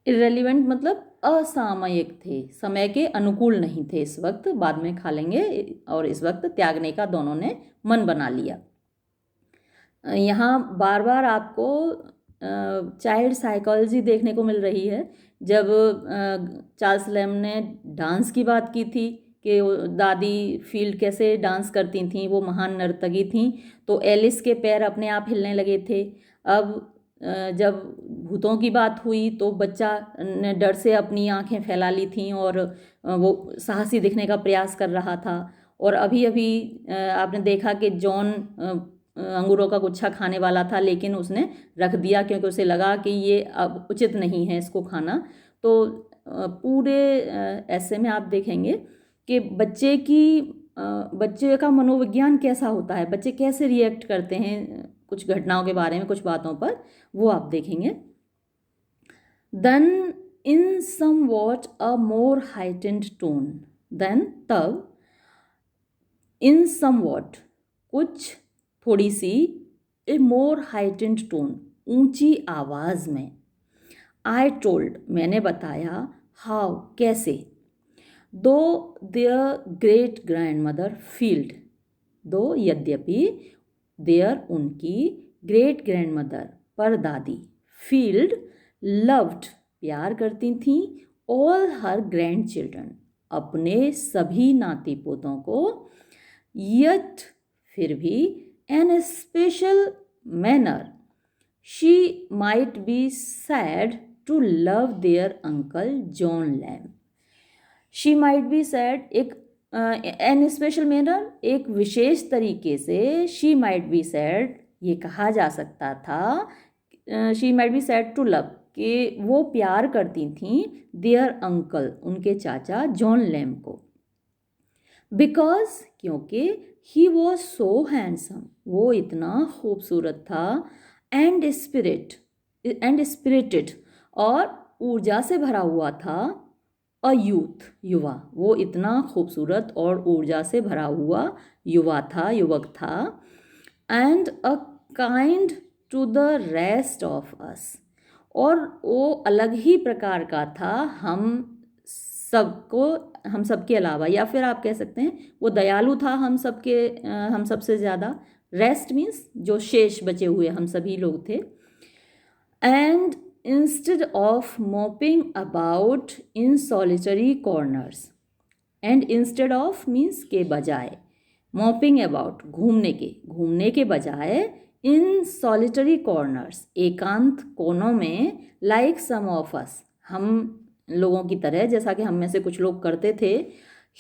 irrelevant मतलब असामयिक थे, समय के अनुकूल नहीं थे इस वक्त, बाद में खा लेंगे, और इस वक्त त्यागने का दोनों ने मन बना लिया। यहाँ बार बार आपको चाइल्ड साइकोलॉजी देखने को मिल रही है। जब चार्ल्स लैम्ब ने डांस की बात की थी कि दादी फील्ड कैसे डांस करती थीं, वो महान नर्तकी थीं, तो एलिस के पैर अपने आप हिलने लगे थे। अब जब भूतों की बात हुई तो बच्चा ने डर से अपनी आंखें फैला ली थीं और वो साहसी दिखने का प्रयास कर रहा था। और अभी अभी आपने देखा कि जॉन अंगूरों का गुच्छा खाने वाला था, लेकिन उसने रख दिया क्योंकि उसे लगा कि ये अब उचित नहीं है इसको खाना। तो पूरे ऐसे में आप देखेंगे कि बच्चे का मनोविज्ञान कैसा होता है, बच्चे कैसे रिएक्ट करते हैं कुछ घटनाओं के बारे में, कुछ बातों पर, वो आप देखेंगे। Then in somewhat a more heightened tone, then तब, इन सम वॉट कुछ, थोड़ी सी, ए मोर हाइटेंड टोन, ऊंची आवाज़ में। आई टोल्ड, मैंने बताया, हाउ, कैसे। Though their great grand mother Field, though यद्यपि, देयर उनकी, ग्रेट ग्रैंड मदर परदादी, फील्ड लव्ड प्यार करती थीं, ऑल हर ग्रैंड चिल्ड्रन अपने सभी नाती पोतों को, यट फिर भी, an special manner she might be said to love their uncle John Lamb. She might be said, एक एन स्पेशल मैनर, एक विशेष तरीके से, शी माइट बी सैड ये कहा जा सकता था, she might be said to love कि वो प्यार करती थीं देयर अंकल, उनके चाचा जॉन लैम को। बिकॉज क्योंकि ही वॉज सो हैंडसम, वो इतना खूबसूरत था, एंड स्पिरिटेड और ऊर्जा से भरा हुआ था, अ यूथ युवा, वो इतना खूबसूरत और ऊर्जा से भरा हुआ युवा था, युवक था, and a kind to the rest of us, और वो अलग ही प्रकार का था हम सबको, हम सबके अलावा, या फिर आप कह सकते हैं वो दयालु था हम सबसे ज़्यादा। रेस्ट मीन्स जो शेष बचे हुए हम सभी लोग थे। And instead of mopping about in solitary corners, and instead of means के बजाय, मोपिंग अबाउट घूमने के बजाय, इन सॉलिटरी कॉर्नर्स एकांत कोनों में, लाइक सम ऑफ अस हम लोगों की तरह, जैसा कि हम में से कुछ लोग करते थे,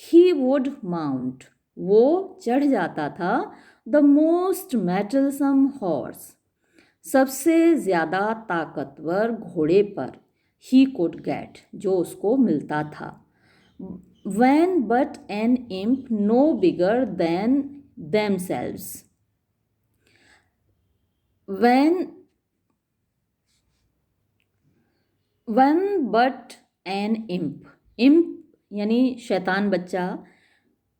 ही वुड माउंट वो चढ़ जाता था, द मोस्ट मेटलसम हॉर्स सबसे ज़्यादा ताकतवर घोड़े पर, ही कुड गेट जो उसको मिलता था, when but an imp no bigger than themselves, when but an imp यानी शैतान बच्चा,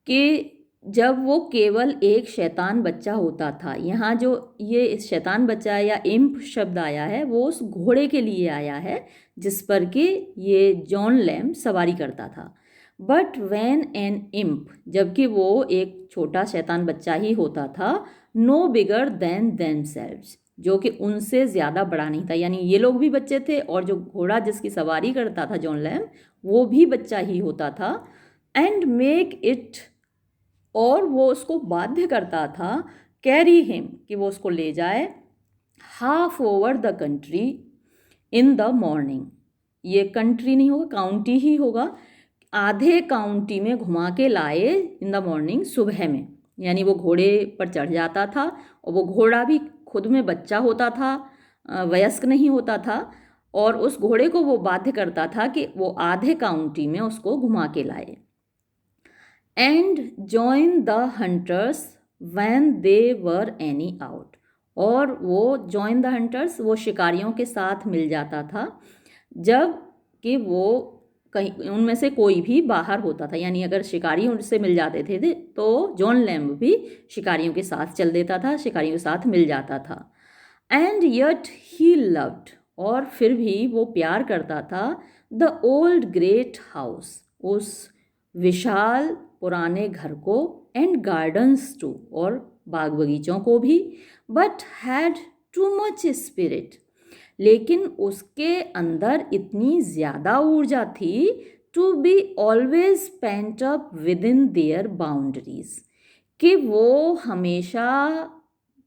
कि जब वो केवल एक शैतान बच्चा होता था। यहाँ जो ये शैतान बच्चा या इम्प शब्द आया है वो उस घोड़े के लिए आया है जिस पर कि ये जॉन लैम सवारी करता था। बट वैन एन इम्प, जबकि वो एक छोटा शैतान बच्चा ही होता था, नो बिगर देन देमसेल्व्स, जो कि उनसे ज़्यादा बड़ा नहीं था। यानी ये लोग भी बच्चे थे और जो घोड़ा जिसकी सवारी करता था जॉन लैम, वो भी बच्चा ही होता था। एंड मेक इट, और वो उसको बाध्य करता था, कैरी हिम कि वो उसको ले जाए, half over the country in the morning, ये कंट्री नहीं होगा काउंटी ही होगा, आधे काउंटी में घुमा के लाए इन द मॉर्निंग, सुबह में। यानी वो घोड़े पर चढ़ जाता था और वो घोड़ा भी खुद में बच्चा होता था, वयस्क नहीं होता था, और उस घोड़े को वो बाध्य करता था कि वो आधे काउंटी में उसको घुमा के लाए। And join the hunters when they were any out, और वो जॉइन द हंटर्स, वो शिकारियों के साथ मिल जाता था जब कि वो कहीं उनमें से कोई भी बाहर होता था। यानी अगर शिकारी उनसे मिल जाते थे तो जॉन लैम्ब भी शिकारियों के साथ चल देता था, शिकारियों के साथ मिल जाता था। एंड यट ही लव्ड, और फिर भी वो प्यार करता था, द ओल्ड ग्रेट हाउस, उस विशाल पुराने घर को, एंड गार्डन्स टू, और बाग बगीचों को भी, but had too much spirit, लेकिन उसके अंदर इतनी ज़्यादा ऊर्जा थी, to be always pent up within their boundaries, कि वो हमेशा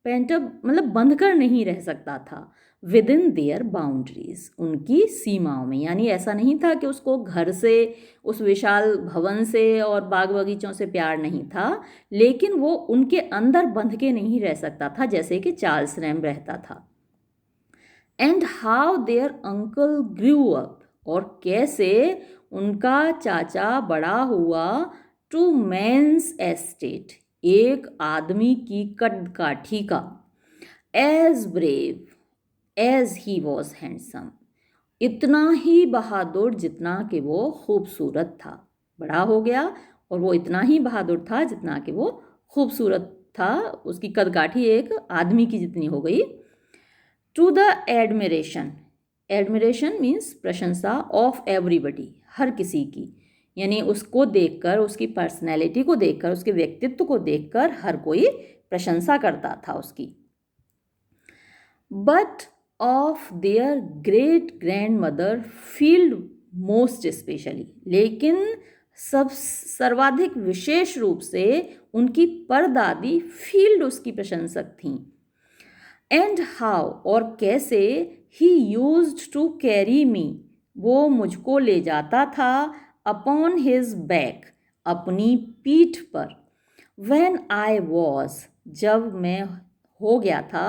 पेंट अप मतलब बंध कर नहीं रह सकता था, विद इन देयर बाउंड्रीज, उनकी सीमाओं में। यानी ऐसा नहीं था कि उसको घर से, उस विशाल भवन से और बाग बगीचों से प्यार नहीं था, लेकिन वो उनके अंदर बंध के नहीं रह सकता था जैसे कि चार्ल्स रैम रहता था। And how their uncle grew up, और कैसे उनका चाचा बड़ा हुआ, टू मैंस एस्टेट, एक आदमी की कदकाठी का, as brave as he was handsome, इतना ही बहादुर जितना कि वो खूबसूरत था। बड़ा हो गया और वो इतना ही बहादुर था जितना कि वो खूबसूरत था, उसकी कदकाठी एक आदमी की जितनी हो गई। To the admiration, admiration means प्रशंसा, ऑफ एवरीबडी, हर किसी की, यानी उसको देखकर, उसकी पर्सनैलिटी को देखकर, उसके व्यक्तित्व को देखकर हर कोई प्रशंसा करता था उसकी। But of their great grand mother field most specially, लेकिन सब सर्वाधिक विशेष रूप से उनकी परदादी फील्ड उसकी प्रशंसक थीं। एंड हाउ, और कैसे, he used to carry me, वो मुझको ले जाता था, अपॉन हिज बैक, अपनी पीठ पर, व्हेन आई वॉज, जब मैं हो गया था,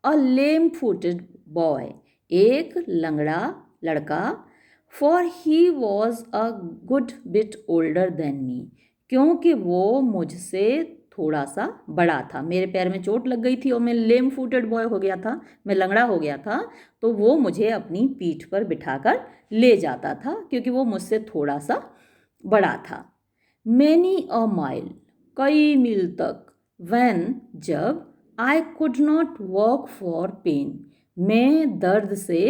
अ लेम फुटेड बॉय, एक लंगड़ा लड़का, for he was a good bit older than me, क्योंकि वो मुझसे थोड़ा सा बड़ा था। मेरे पैर में चोट लग गई थी और मैं लेम फुटेड बॉय हो गया था, मैं लंगड़ा हो गया था, तो वो मुझे अपनी पीठ पर बिठाकर ले जाता था क्योंकि वो मुझसे थोड़ा सा बड़ा था। मैनी अ माइल, कई मील तक, व्हेन, जब, I could not walk for pain, मैं दर्द से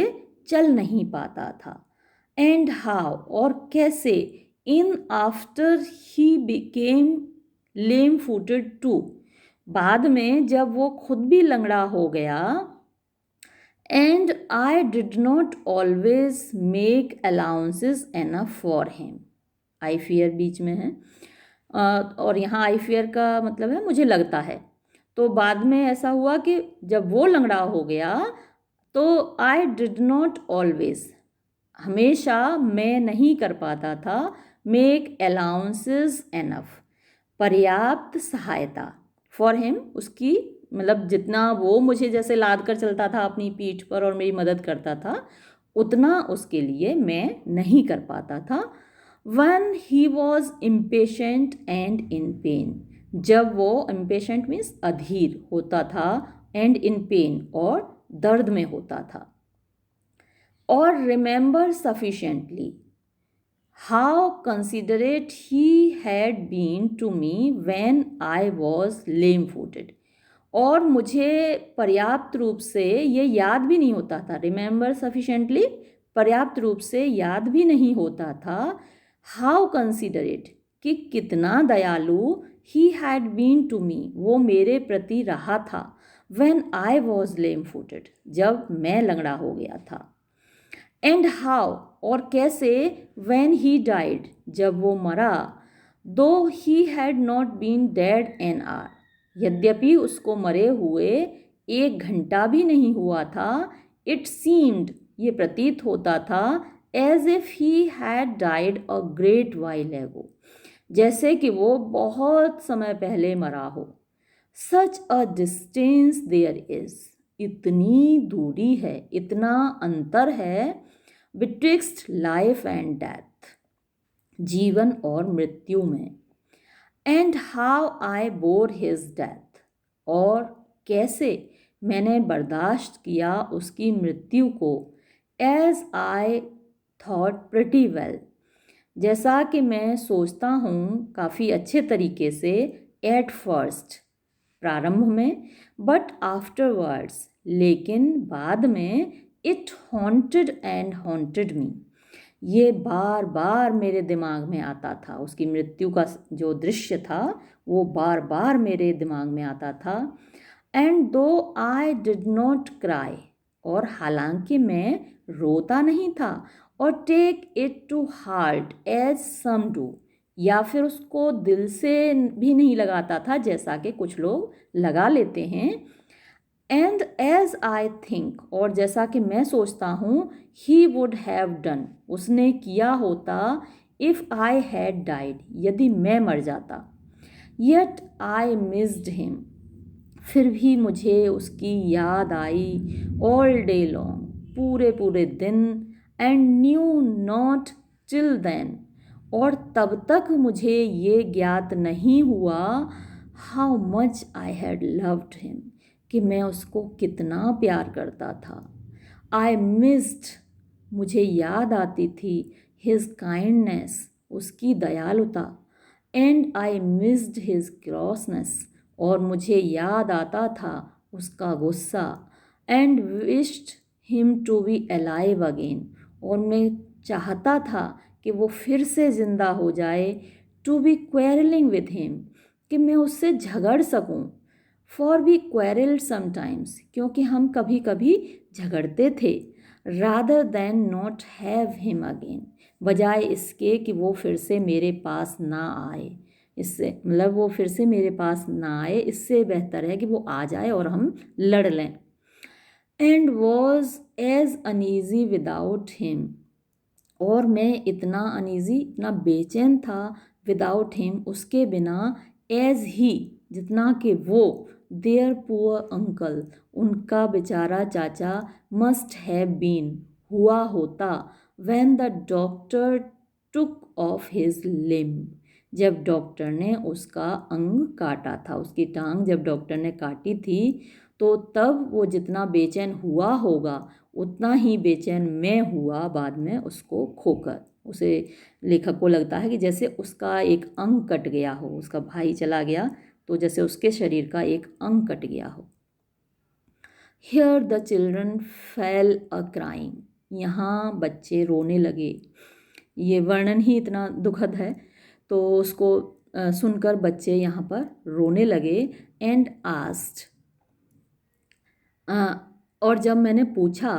चल नहीं पाता था। एंड हाउ, और कैसे, in after he became lame footed too, बाद में जब वो खुद भी लंगड़ा हो गया। And I did not always make allowances enough for him, I fear बीच में है, और यहाँ आई फियर का मतलब है मुझे लगता है। तो बाद में ऐसा हुआ कि जब वो लंगड़ा हो गया तो आई डिड नॉट ऑलवेज, हमेशा मैं नहीं कर पाता था, मेक अलाउंसेस एनफ, पर्याप्त सहायता, फॉर हिम, उसकी, मतलब जितना वो मुझे जैसे लाद कर चलता था अपनी पीठ पर और मेरी मदद करता था, उतना उसके लिए मैं नहीं कर पाता था। One he was impatient and in pen, जब वो इम्पेशेंट मीन्स अधीर होता था, एंड इन पेन और दर्द में होता था। और remember sufficiently how considerate he had been to me when I was lame footed, और मुझे पर्याप्त रूप से ये याद भी नहीं होता था, रिमेंबर सफिशेंटली, पर्याप्त रूप से याद भी नहीं होता था, हाउ कंसिडरेट, कि कितना दयालु, he had been to me, वो मेरे प्रति रहा था, when I was lame footed, जब मैं लंगड़ा हो गया था। एंड हाउ, और कैसे, व्हेन ही डाइड, जब वो मरा, though he had not been dead an hour, यद्यपि उसको मरे हुए 1 घंटा भी नहीं हुआ था, इट सीम्ड, ये प्रतीत होता था, as if he had died a great while ago, जैसे कि वो बहुत समय पहले मरा हो। Such a distance there is, इतनी दूरी है, इतना अंतर है, बिटविक्स्ट लाइफ एंड डेथ, जीवन और मृत्यु में। And how I bore his death, और कैसे मैंने बर्दाश्त किया उसकी मृत्यु को, as I thought pretty well, जैसा कि मैं सोचता हूँ काफ़ी अच्छे तरीके से, एट फर्स्ट, प्रारंभ में, बट आफ्टरवर्ड्स, लेकिन बाद में, इट हॉन्टेड एंड हॉन्टेड मी, ये बार बार मेरे दिमाग में आता था, उसकी मृत्यु का जो दृश्य था वो बार बार मेरे दिमाग में आता था। एंड दो आई डिड नॉट क्राई, और हालांकि मैं रोता नहीं था, और take it to heart as some do, या फिर उसको दिल से भी नहीं लगाता था जैसा कि कुछ लोग लगा लेते हैं। एंड एज आई थिंक, और जैसा कि मैं सोचता हूँ, ही वुड हैव डन, उसने किया होता, इफ़ आई हैड डाइड, यदि मैं मर जाता। येट आई मिस्ड हिम, फिर भी मुझे उसकी याद आई, ऑल डे लॉन्ग, पूरे पूरे दिन, and knew not till then, और तब तक मुझे ये ज्ञात नहीं हुआ, how much I had loved him, कि मैं उसको कितना प्यार करता था। आई मिस्ड, मुझे याद आती थी, हिज काइंडनेस, उसकी दयालुता, and I missed his crossness, और मुझे याद आता था उसका गुस्सा, and wished him to be alive again, और मैं चाहता था कि वो फिर से ज़िंदा हो जाए, to be quarrelling with him, कि मैं उससे झगड़ सकूं, फॉर वी क्वेरल्ड समटाइम्स, क्योंकि हम कभी कभी झगड़ते थे, rather than not have him again, बजाय इसके कि वो फिर से मेरे पास ना आए, इससे मतलब वो फिर से मेरे पास ना आए, इससे बेहतर है कि वो आ जाए और हम लड़ लें। And was as uneasy without him, और मैं इतना अनईजी, इतना बेचैन था, विदाउट हिम, उसके बिना, एज ही, जितना कि वो, देयर पुअर अंकल, उनका बेचारा चाचा, मस्ट हैव बीन, हुआ होता, when the doctor took off his limb, जब डॉक्टर ने उसका अंग काटा था, उसकी टांग जब डॉक्टर ने काटी थी, तो तब वो जितना बेचैन हुआ होगा उतना ही बेचैन मैं हुआ बाद में उसको खोकर। उसे, लेखक को लगता है कि जैसे उसका एक अंग कट गया हो, उसका भाई चला गया तो जैसे उसके शरीर का एक अंग कट गया हो। Here the children fail a crying, यहाँ बच्चे रोने लगे। ये वर्णन ही इतना दुखद है, तो उसको सुनकर बच्चे यहाँ पर रोने लगे। एंड आस्क्ड, और जब मैंने पूछा,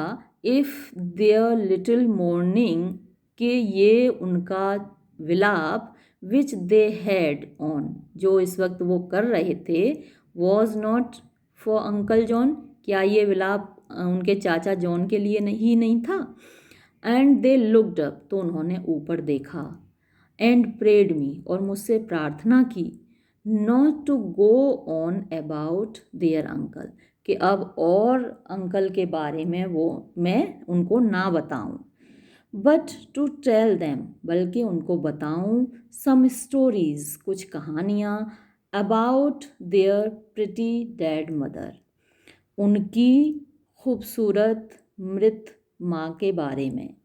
इफ़ देयर लिटिल मोर्निंग, कि ये उनका विलाप, विच दे हैड ऑन, जो इस वक्त वो कर रहे थे, was not for uncle John, क्या ये विलाप उनके चाचा जॉन के लिए नहीं था। एंड दे लुक्ड अप, तो उन्होंने ऊपर देखा। एंड प्रेड मी, और मुझसे प्रार्थना की, not to go on about their uncle, कि अब और अंकल के बारे में वो मैं उनको ना बताऊं, बट टू टेल देम, बल्कि उनको बताऊं, सम स्टोरीज, कुछ कहानियाँ, about their pretty dead mother, उनकी खूबसूरत मृत माँ के बारे में।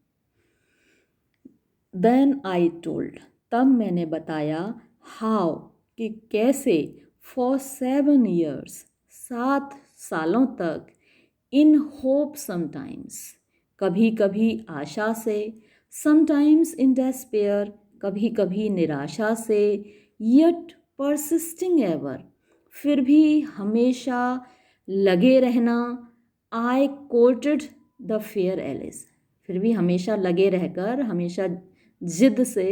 देन आई टोल्ड, तब मैंने बताया, हाउ, कि कैसे, फॉर 7 years, 7 सालों तक, इन होप समटाइम्स, कभी कभी आशा से, समटाइम्स इन डेस्पेयर, कभी कभी निराशा से, यट परसिस्टिंग एवर, फिर भी हमेशा लगे रहना, आई कोर्टेड द फेयर एलिस, फिर भी हमेशा लगे रहकर, हमेशा जिद से,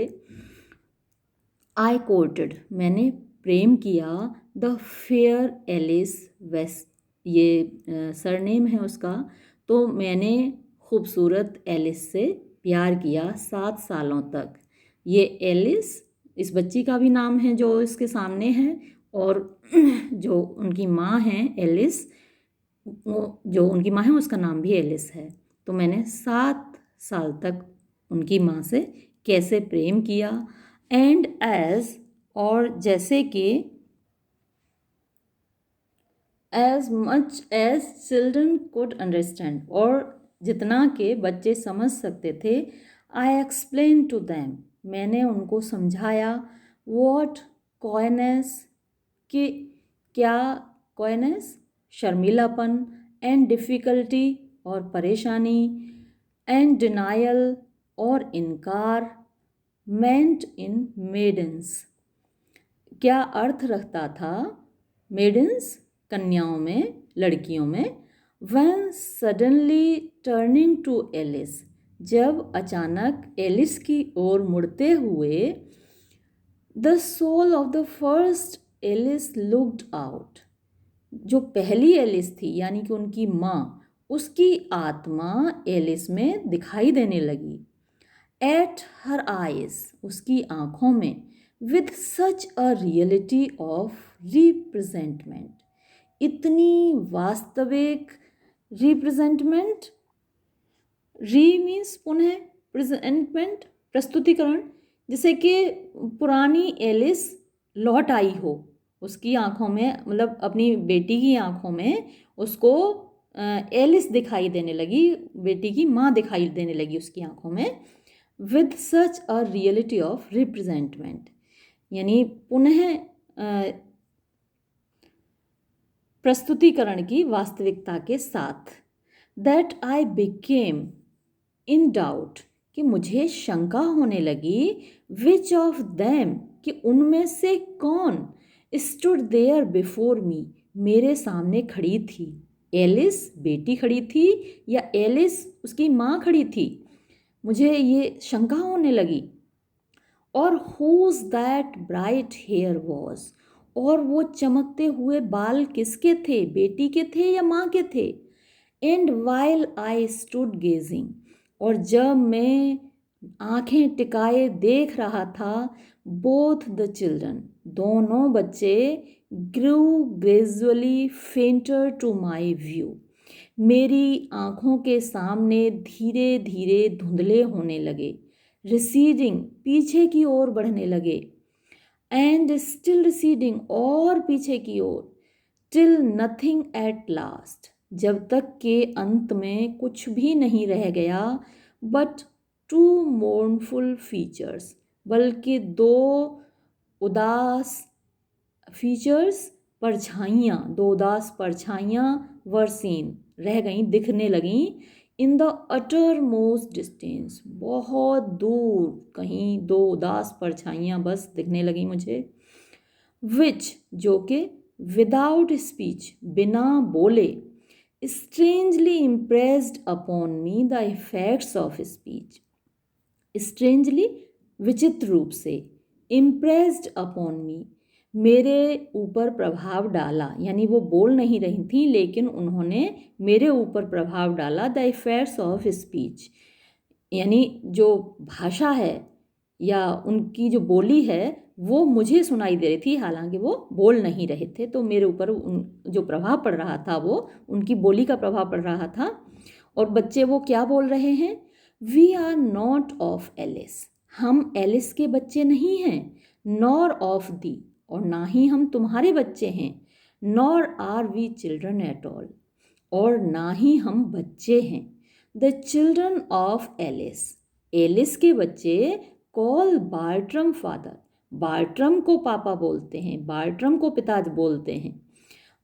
आई कोर्टेड, मैंने प्रेम किया, द फेयर एलिस वेस्ट, ये सरनेम है उसका, तो मैंने खूबसूरत एलिस से प्यार किया 7 सालों तक। ये एलिस इस बच्ची का भी नाम है जो इसके सामने है, और जो उनकी माँ हैं एलिस, जो उनकी माँ है उसका नाम भी एलिस है। तो मैंने 7 साल तक उनकी माँ से कैसे प्रेम किया। एंड एज, और जैसे कि, as much as children could understand, और जितना के बच्चे समझ सकते थे, आई एक्सप्लेन टू दैम, मैंने उनको समझाया, वॉट कॉयनेस, कि क्या कॉयनेस, शर्मीलापन, एंड डिफ़िकल्टी, और परेशानी, एंड डिनायल, और इनकार, मेंट इन मेडन्स, क्या अर्थ रखता था, मेडन्स, कन्याओं में, लड़कियों में, when suddenly turning to Alice, जब अचानक एलिस की ओर मुड़ते हुए, the soul of the first Alice looked out, जो पहली एलिस थी यानी कि उनकी माँ, उसकी आत्मा एलिस में दिखाई देने लगी। एट हर आइज, उसकी आँखों में, with such a reality of representment, इतनी वास्तविक रिप्रेजेंटमेंट, री मीन्स पुनः, प्रेजेंटमेंट प्रस्तुतिकरण, जैसे कि पुरानी एलिस लौट आई हो उसकी आँखों में, मतलब अपनी बेटी की आँखों में उसको एलिस दिखाई देने लगी, बेटी की माँ दिखाई देने लगी उसकी आँखों में, with such a reality of representment, यानी पुनः प्रस्तुतिकरण की वास्तविकता के साथ। That I became in doubt, कि मुझे शंका होने लगी, विच ऑफ देम, कि उनमें से कौन, स्टूड देयर बिफोर मी, मेरे सामने खड़ी थी। एलिस बेटी खड़ी थी या एलिस उसकी माँ खड़ी थी, मुझे ये शंका होने लगी। और whose that bright hair was, और वो चमकते हुए बाल किसके थे, बेटी के थे या माँ के थे। And while I stood gazing, और जब मैं आंखें टिकाए देख रहा था, बोथ द चिल्ड्रन, दोनों बच्चे, grew gradually fainter to my view, मेरी आँखों के सामने धीरे धीरे धुंधले होने लगे, रिसीडिंग, पीछे की ओर बढ़ने लगे, एंड स्टिल रिसीडिंग, और पीछे की ओर, टिल नथिंग एट लास्ट, जब तक के अंत में कुछ भी नहीं रह गया, बट टू मोर्नफुल फीचर्स, बल्कि दो उदास फीचर्स, परछाइयाँ, दो उदास परछाइयाँ, वर सीन, रह गईं, दिखने लगीं, in the utter most distance, बहुत दूर कहीं दो उदास परछाइयाँ बस दिखने लगी मुझे। विच, जो कि, विदाउट स्पीच, बिना बोले, strangely impressed upon me the effects of speech, strangely, विचित्र रूप से, इम्प्रेस्ड अपॉन मी, मेरे ऊपर प्रभाव डाला, यानी वो बोल नहीं रही थी लेकिन उन्होंने मेरे ऊपर प्रभाव डाला, द इफेक्ट्स ऑफ स्पीच, यानी जो भाषा है या उनकी जो बोली है वो मुझे सुनाई दे रही थी, हालांकि वो बोल नहीं रहे थे, तो मेरे ऊपर जो प्रभाव पड़ रहा था वो उनकी बोली का प्रभाव पड़ रहा था। और बच्चे वो क्या बोल रहे हैं, we are not of Alice, हम एलिस के बच्चे नहीं हैं, नॉर ऑफ दी, और ना ही हम तुम्हारे बच्चे हैं, nor are we children at all, और ना ही हम बच्चे हैं, the children of Alice, Alice के बच्चे, कॉल बार्ट्रम फादर, बार्ट्रम को पापा बोलते हैं, बार्ट्रम को पिताजी बोलते हैं,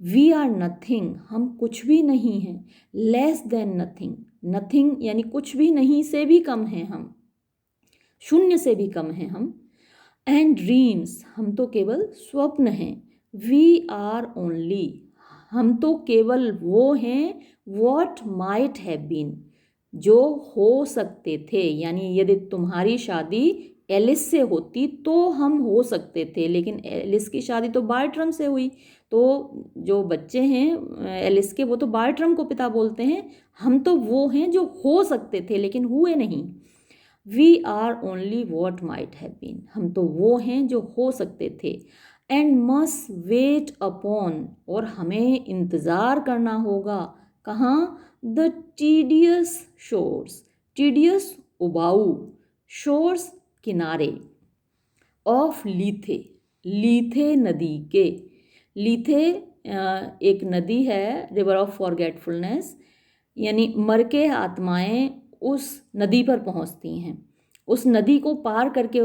वी आर नथिंग, हम कुछ भी नहीं हैं, लेस देन नथिंग, नथिंग यानी कुछ भी नहीं से भी कम हैं हम, शून्य से भी कम हैं हम, एंड ड्रीम्स, हम तो केवल स्वप्न हैं, वी आर ओनली, हम तो केवल वो हैं, वॉट माइट हैव बीन, जो हो सकते थे, यानी यदि तुम्हारी शादी एलिस से होती तो हम हो सकते थे, लेकिन एलिस की शादी तो बार्ट्रम से हुई, तो जो बच्चे हैं एलिस के वो तो बार्ट्रम को पिता बोलते हैं, हम तो वो हैं जो हो सकते थे लेकिन हुए नहीं, we are only what might have been, हम तो वो हैं जो हो सकते थे, एंड मस्ट वेट अपॉन, और हमें इंतज़ार करना होगा, कहाँ, द टीडियस शोर्स, टीडियस उबाऊ, शोर्स किनारे, ऑफ लीथे, लीथे नदी के, लीथे एक नदी है, रिवर ऑफ फॉरगेटफुलनेस, यानी मर के आत्माएं उस नदी पर पहुंचती हैं, उस नदी को पार करके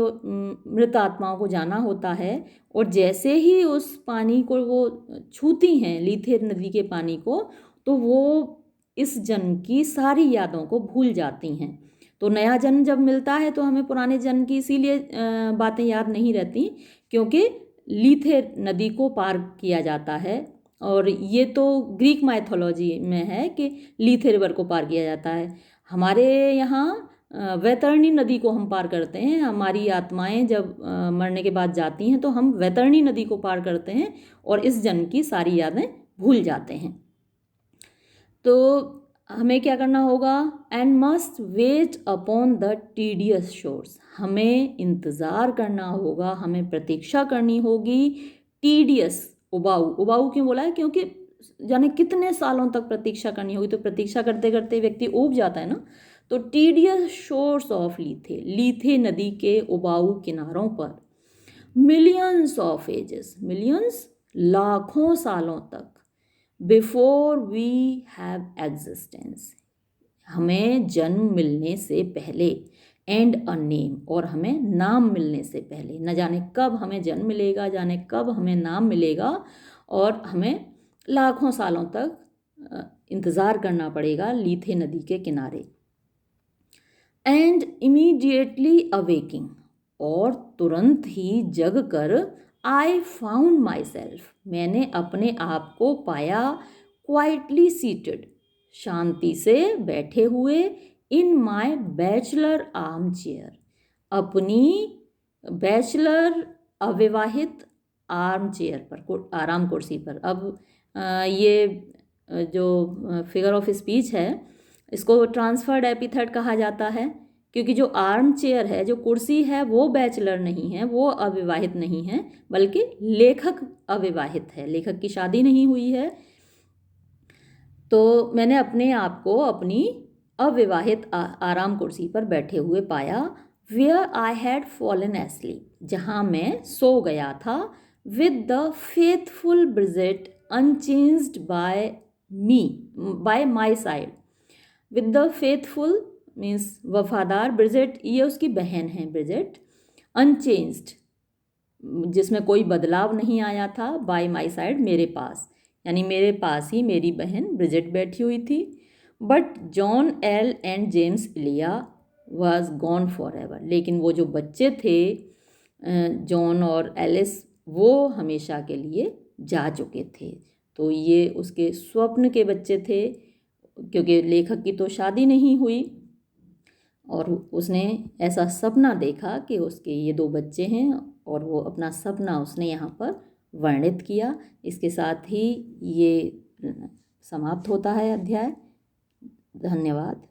मृत आत्माओं को जाना होता है, और जैसे ही उस पानी को वो छूती हैं, लीथे नदी के पानी को, तो वो इस जन्म की सारी यादों को भूल जाती हैं। तो नया जन्म जब मिलता है तो हमें पुराने जन्म की इसीलिए बातें याद नहीं रहती, क्योंकि लीथे नदी को पार किया जाता है, और ये तो ग्रीक माइथोलॉजी में है कि लीथे रिवर को पार किया जाता है। हमारे यहाँ वैतरणी नदी को हम पार करते हैं, हमारी आत्माएं जब मरने के बाद जाती हैं तो हम वैतरणी नदी को पार करते हैं और इस जन्म की सारी यादें भूल जाते हैं। तो हमें क्या करना होगा, and must weight upon the tedious shores, हमें इंतज़ार करना होगा, हमें प्रतीक्षा करनी होगी, टीडियस, उबाऊ, उबाऊ क्यों बोला है, क्योंकि जाने कितने सालों तक प्रतीक्षा करनी होगी, तो प्रतीक्षा करते करते व्यक्ति ऊब जाता है ना, तो टीडियस शोर्स ऑफ लीथे, लीथे नदी के उबाऊ किनारों पर, मिलियंस ऑफ एजेस, मिलियंस लाखों सालों तक, बिफोर वी हैव एग्जिस्टेंस, हमें जन्म मिलने से पहले, एंड अ नेम, और हमें नाम मिलने से पहले, न जाने कब हमें जन्म मिलेगा, जाने कब हमें नाम मिलेगा, और हमें लाखों सालों तक इंतज़ार करना पड़ेगा लीथे नदी के किनारे। एंड इमीडिएटली अवेकिंग, और तुरंत ही जग कर, आई फाउंड माई सेल्फ, मैंने अपने आप को पाया, क्वाइटली सीटेड, शांति से बैठे हुए, इन माई बैचलर आर्म चेयर, अपनी बैचलर अविवाहित आर्म चेयर पर, आराम कुर्सी पर। अब ये जो फिगर ऑफ स्पीच है इसको ट्रांसफर्ड एपिथेट कहा जाता है, क्योंकि जो आर्म चेयर है, जो कुर्सी है, वो बैचलर नहीं है, वो अविवाहित नहीं है, बल्कि लेखक अविवाहित है, लेखक की शादी नहीं हुई है। तो मैंने अपने आप को अपनी अविवाहित आराम कुर्सी पर बैठे हुए पाया, where I had fallen asleep, जहाँ मैं सो गया था, with the faithful Bridget unchanged by my side. With the faithful means वफादार, ब्रिजेट ये उसकी बहन है ब्रिजेट, अनचेंज्ड जिसमें कोई बदलाव नहीं आया था, बाय माई साइड मेरे पास, यानी मेरे पास ही मेरी बहन ब्रिजेट बैठी हुई थी। But John L and James Elia was gone for ever, लेकिन वो जो बच्चे थे जॉन और एलिस, वो हमेशा के लिए जा चुके थे। तो ये उसके स्वप्न के बच्चे थे, क्योंकि लेखक की तो शादी नहीं हुई, और उसने ऐसा सपना देखा कि उसके ये दो बच्चे हैं, और वो अपना सपना उसने यहाँ पर वर्णित किया। इसके साथ ही ये समाप्त होता है अध्याय। धन्यवाद।